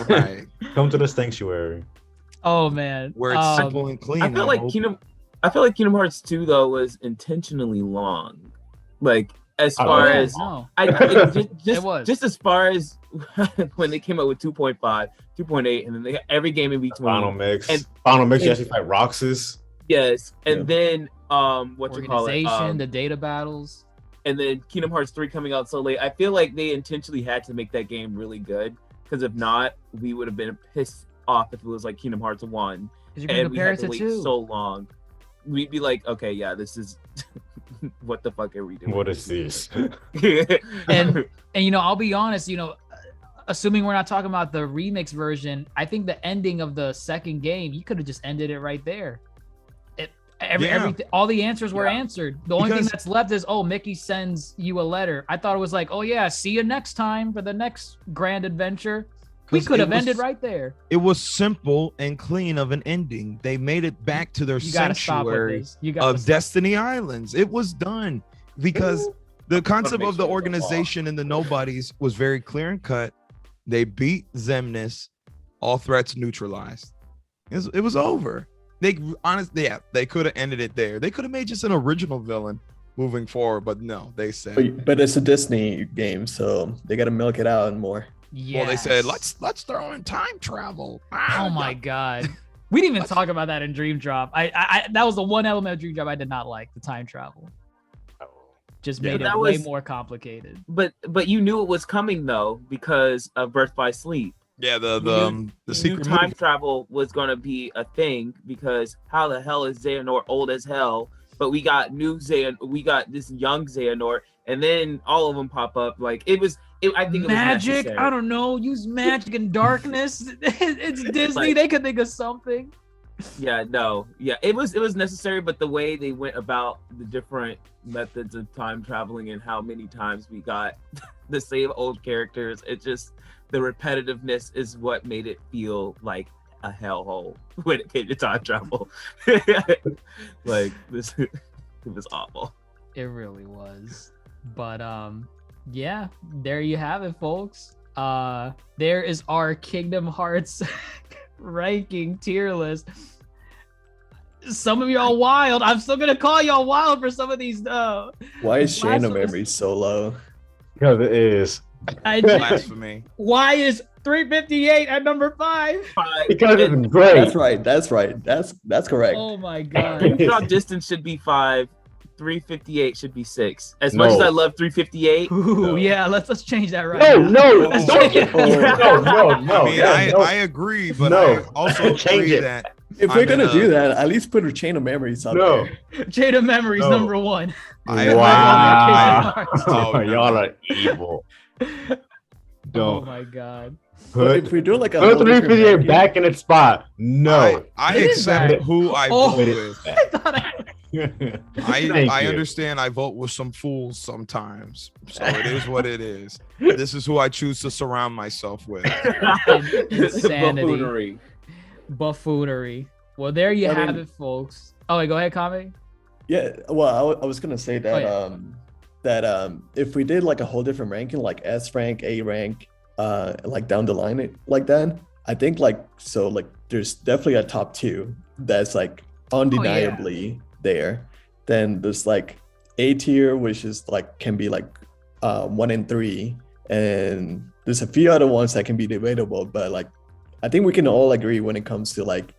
right. Come to the sanctuary. Oh man, Where it's simple and clean. I feel like Kingdom Hearts 2 though was intentionally long. Like as far as no. It was just as far as when they came out with 2.5, 2.8, and then they got every game in between. Final Mix. And You actually fight Roxas. Yes, and then the data battles, and then Kingdom Hearts 3 coming out so late. I feel like they intentionally had to make that game really good, because if not, we would have been pissed off if it was like Kingdom Hearts 1 and we had to wait so long. We'd be like, okay, yeah, this is what the fuck are we doing? What is this? and you know, I'll be honest, you know, assuming we're not talking about the remix version, I think the ending of the second game, you could have just ended it right there. All the answers were answered. The only thing that's left is, Mickey sends you a letter. I thought it was like, see you next time for the next grand adventure. We could have ended right there. It was simple and clean of an ending. They made it back to their sanctuary of Destiny Islands. It was done because the concept of the organization and the nobodies was very clear and cut. They beat Xemnas, all threats neutralized. It was over. They could have ended it there. They could have made just an original villain moving forward, but no, they said. But it's a Disney game, so they got to milk it out more. Yes. Well, they said let's throw in time travel. Oh my god, we didn't even talk about that in Dream Drop. I that was the one element of Dream Drop I did not like, the time travel. Just made it way more complicated. But you knew it was coming though, because of Birth by Sleep. Yeah, the secret time travel was gonna be a thing, because how the hell is Xehanort old as hell? But we got this young Xehanort, and then all of them pop up. Like I think it was magic. necessary. I don't know. Use magic and darkness. It's Disney. They could think of something. Yeah, no, yeah, it was necessary, but the way they went about the different methods of time traveling and how many times we got the same old characters, it just, the repetitiveness is what made it feel like a hellhole when it came to time travel. Like this, it was awful. It really was. But yeah, there you have it, folks. There is our Kingdom Hearts ranking tier list. Some of y'all wild. I'm still gonna call y'all wild for some of these. Why is Chain of Memory so low? Because it is. Blasphemy. Why is 358 at number 5? Because it's great. That's right. That's correct. Oh my god. Drop distance should be 5. 358 should be 6. As much as I love 358. Ooh, yeah, let's change that right now. No. I mean, I agree, but I also agree that if we're gonna do that, at least put a Chain of Memories up there. Chain of Memories number 1. Wow. Y'all are evil. Oh my god. If we do like a put 358 back in its spot. No. I accept who I vote with. Thank I you. understand I vote with some fools sometimes. So it is what it is. This is who I choose to surround myself with. Insanity. Buffoonery. Buffoonery. Well, there you I have mean- it, folks. Oh, wait, go ahead, Kame. Yeah, well, I was gonna say that if we did like a whole different ranking, like S rank, A rank, like down the line, like that, I think like there's definitely a top 2 that's like undeniably there. Then there's like A tier, which is like can be like 1 and 3, and there's a few other ones that can be debatable, but like I think we can all agree when it comes to like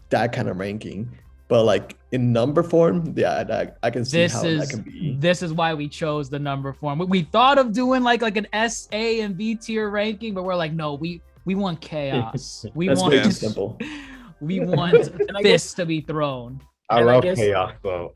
that kind of ranking. But like in number form, yeah, I can see how that can be. This is why we chose the number form. We thought of doing like an S, A, and B tier ranking, but we're like, no, we want chaos. We That's want way too simple. we want And I fists to be thrown. I And I love guess- chaos though.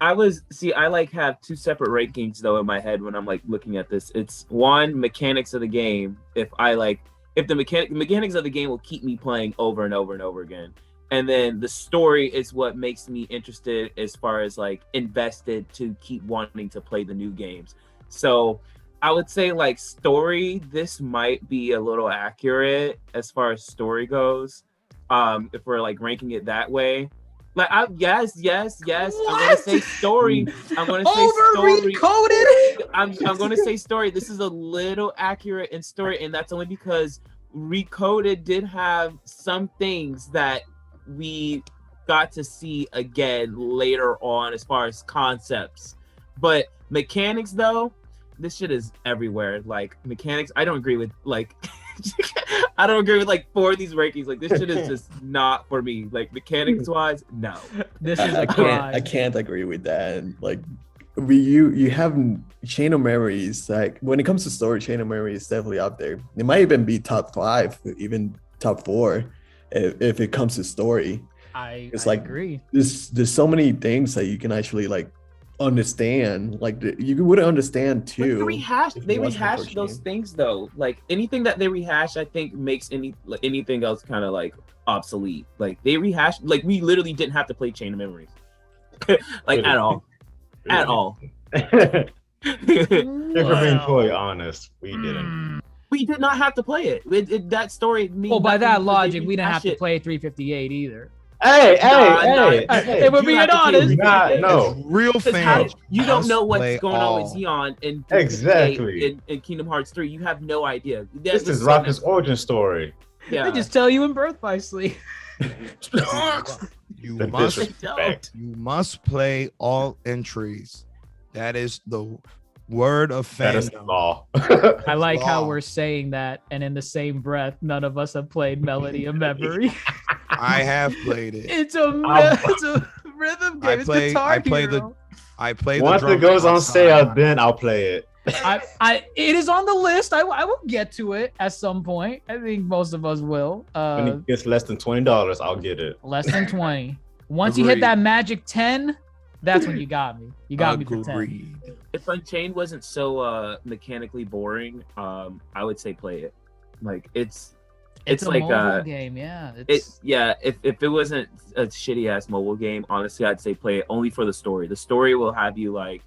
I like have 2 separate rankings though in my head when I'm like looking at this. It's one, mechanics of the game. If the mechanics of the game will keep me playing over and over and over again. And then the story is what makes me interested as far as like invested to keep wanting to play the new games. So I would say like story, this might be a little accurate as far as story goes. If we're like ranking it that way. Like yes. I'm gonna say story. I'm gonna say story. Recoded. I'm gonna say story. This is a little accurate in story, and that's only because Recoded did have some things that we got to see again later on as far as concepts. But mechanics though, this shit is everywhere. Like mechanics, I don't agree with like I don't agree with like 4 of these rankings. Like this shit is just not for me. Like mechanics wise, no. This is I a can't crime. agree with that. Like you have Chain of Memories. Like when it comes to story, Chain of Memories is definitely up there. It might even be top 5, even top 4 if it comes to story. I It's like agree. there's so many things that you can actually like understand. Like you would understand But too. they it wasn't the rehash first those game. things though. Like anything that they rehash, I think makes anything else kind of like obsolete. Like they rehash, like we literally didn't have to play Chain of Memories, like at all, at all. If we're being Well. totally honest, we didn't. We did not have to play it. That story. Well, by that logic, we didn't rehash have to it. play 358 either. Hey, Nah, If we're you being have to play honest. Recoded. No. Real Because how fans. you don't know play what's going on with all. Xeon and Exactly. in Kingdom Hearts 3. You have no idea. This is Rocket's origin story. Yeah. They just tell you in Birth by Sleep. You The must disrespect. you must play all entries. That is the word of That is fandom. law. I like how Wow. we're saying that, and in the same breath, none of us have played Melody of Memory. I have played it. it's a rhythm game. I It's play- Guitar I play the- Hero. I played Once the it drum goes on outside. sale, then I'll play it. It is on the list. I will get to it at some point. I think most of us will. When it gets less than $20, I'll get it. Less than 20. Once you hit Agreed. that magic 10, that's when you got me. You got me for 10. Agreed. If Unchained wasn't so mechanically boring, I would say play it. Like it's It's a like mobile game, yeah. if it wasn't a shitty ass mobile game, honestly I'd say play it only for the story. The story will have you like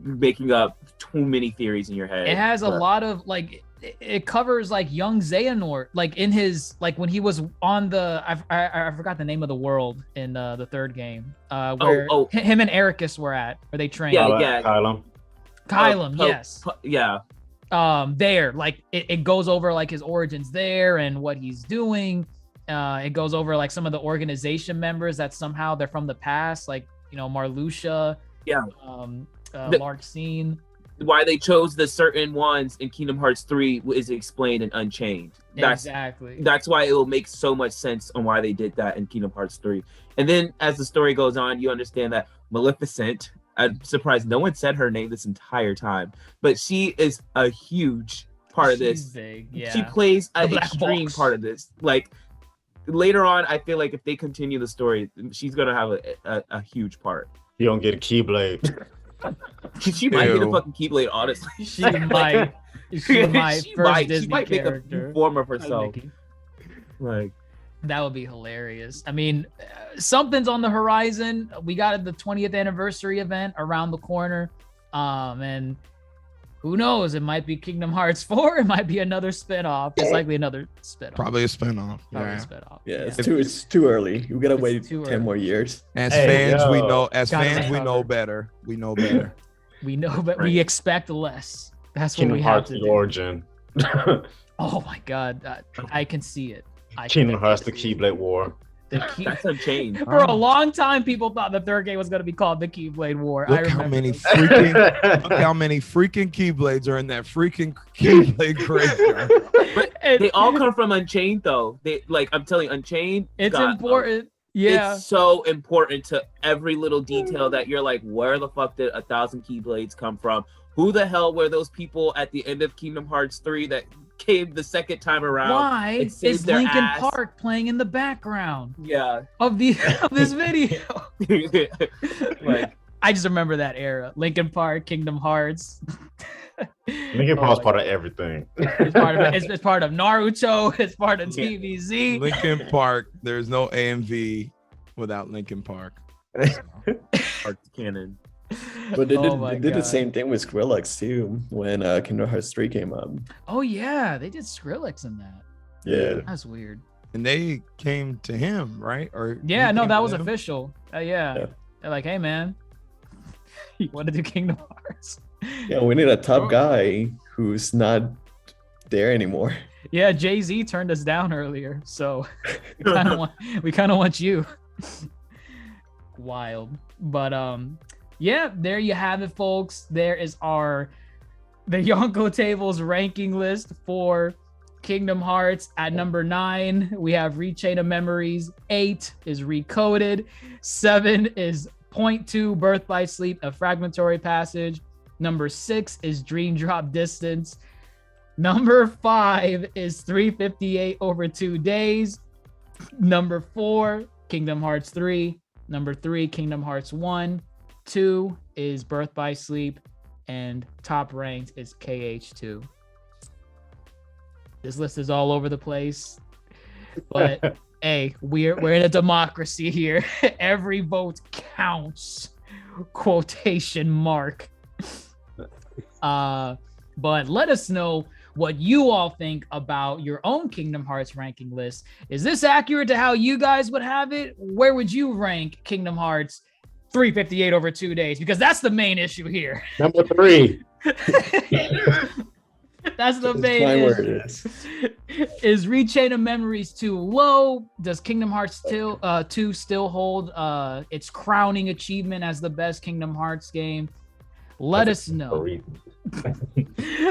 making up too many theories in your head. It has a But- lot of like it covers like young Xehanort, like in his like when he was on the I forgot the name of the world in the 3rd game, where oh. him and Ericus were at, where they trained. Yeah. Kylo. Kylum, yes. Yeah. There, like it goes over like his origins there and what he's doing. It goes over like some of the organization members that somehow they're from the past, like Marluxia. Yeah. The Larxene. Why they chose the certain ones in Kingdom Hearts 3 is explained in Unchained. Exactly. That's why it will make so much sense on why they did that in Kingdom Hearts 3. And then as the story goes on, you understand that Maleficent, I'm surprised no one said her name this entire time, but she is a huge part of She's this. big, yeah. She plays The an black extreme box. part of this. Like later on, I feel like if they continue the story, she's gonna have a huge part. You don't get a Keyblade. She might get a Ew. fucking Keyblade, honestly. She might. She might. She First might. Disney She might make a character. form of herself. Mickey. Like, That would be hilarious. I mean, something's on the horizon. We got the 20th anniversary event around the corner. And who knows? It might be Kingdom Hearts 4. It might be another spinoff. It's likely another spinoff. Probably a spinoff. Probably Yeah. a spinoff. Yeah, it's too early. We gotta wait too 10 early. more years. As Hey, fans, we yo. know. As Gotta fans, we know recover. better. We know better. We know, but we Right. expect less. That's what Kingdom we have Hearts to the do. origin. Oh my God. I can see it. I Kingdom can Hearts the see it. Keyblade War. The key- That's Unchained. For a long time, people thought the third game was going to be called the Keyblade War. I Look how remember many those. freaking look how many freaking Keyblades are in that freaking Keyblade graveyard. They all come from Unchained, though. I'm telling you, Unchained. It's got, important. Yeah. It's so important to every little detail that you're like, where the fuck did 1,000 Keyblades come from? Who the hell were those people at the end of Kingdom Hearts 3 that came the second time around? Why and saved is their Linkin ass? Park playing in the background Yeah. of this video? Like, I just remember that era. Linkin Park, Kingdom Hearts. Linkin Park's part of everything. It's part of it's part of Naruto. It's part of Yeah. TVZ. Linkin Park. There's no AMV without Linkin Park. Hearts canon. But they Oh my did the God. same thing with Skrillex too when Kingdom Hearts 3 came out. Oh yeah, they did Skrillex in that. Yeah. That's weird. And they came to him, right? Or Yeah, he no, came that to was them? official. Yeah. Yeah. They're like, hey man, you want to do Kingdom Hearts? Yeah, we need a Oh. top guy who's not there anymore. Yeah, Jay-Z turned us down earlier, so we kind of want you. Wild. But yeah, there you have it, folks. There is the Yonko Table's ranking list for Kingdom Hearts. At number 9, we have Rechain of Memories. 8 is Recoded. 7 is Point 2, Birth by Sleep, a fragmentary passage. Number 6 is Dream Drop Distance. Number 5 is 358 over 2 days. Number 4, Kingdom Hearts 3. Number 3, Kingdom Hearts 1. 2 is Birth by Sleep. And top ranked is KH2. This list is all over the place. But hey, we're in a democracy here. Every vote counts. Quotation mark. But let us know what you all think about your own Kingdom Hearts ranking list. Is this accurate to how you guys would have it? Where would you rank Kingdom Hearts 358 over 2 days? Because that's the main issue here. Number 3. That's the It's main fine where issue. it is. Is Rechain of Memories too low? Does Kingdom Hearts 2 still hold its crowning achievement as the best Kingdom Hearts game? Let us know.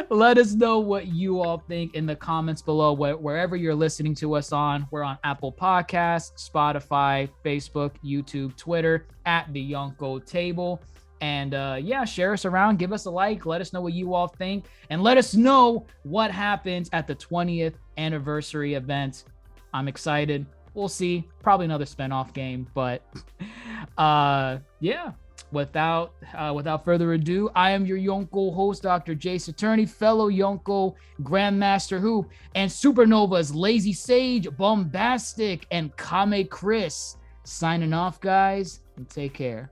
Let us know what you all think in the comments below, wherever you're listening to us on. We're on Apple Podcasts, Spotify, Facebook, YouTube, Twitter, at the Yonko Table. And yeah, share us around, give us a like, let us know what you all think, and let us know what happens at the 20th anniversary event. I'm excited. We'll see. Probably another spinoff game, but yeah. Without further ado, I am your Yonko host, DrJaceAttorney, fellow Yonko Grandmaster Who, and Supernova's Lazy Sage, Bombastic, and Kame Chris. Signing off, guys, and take care.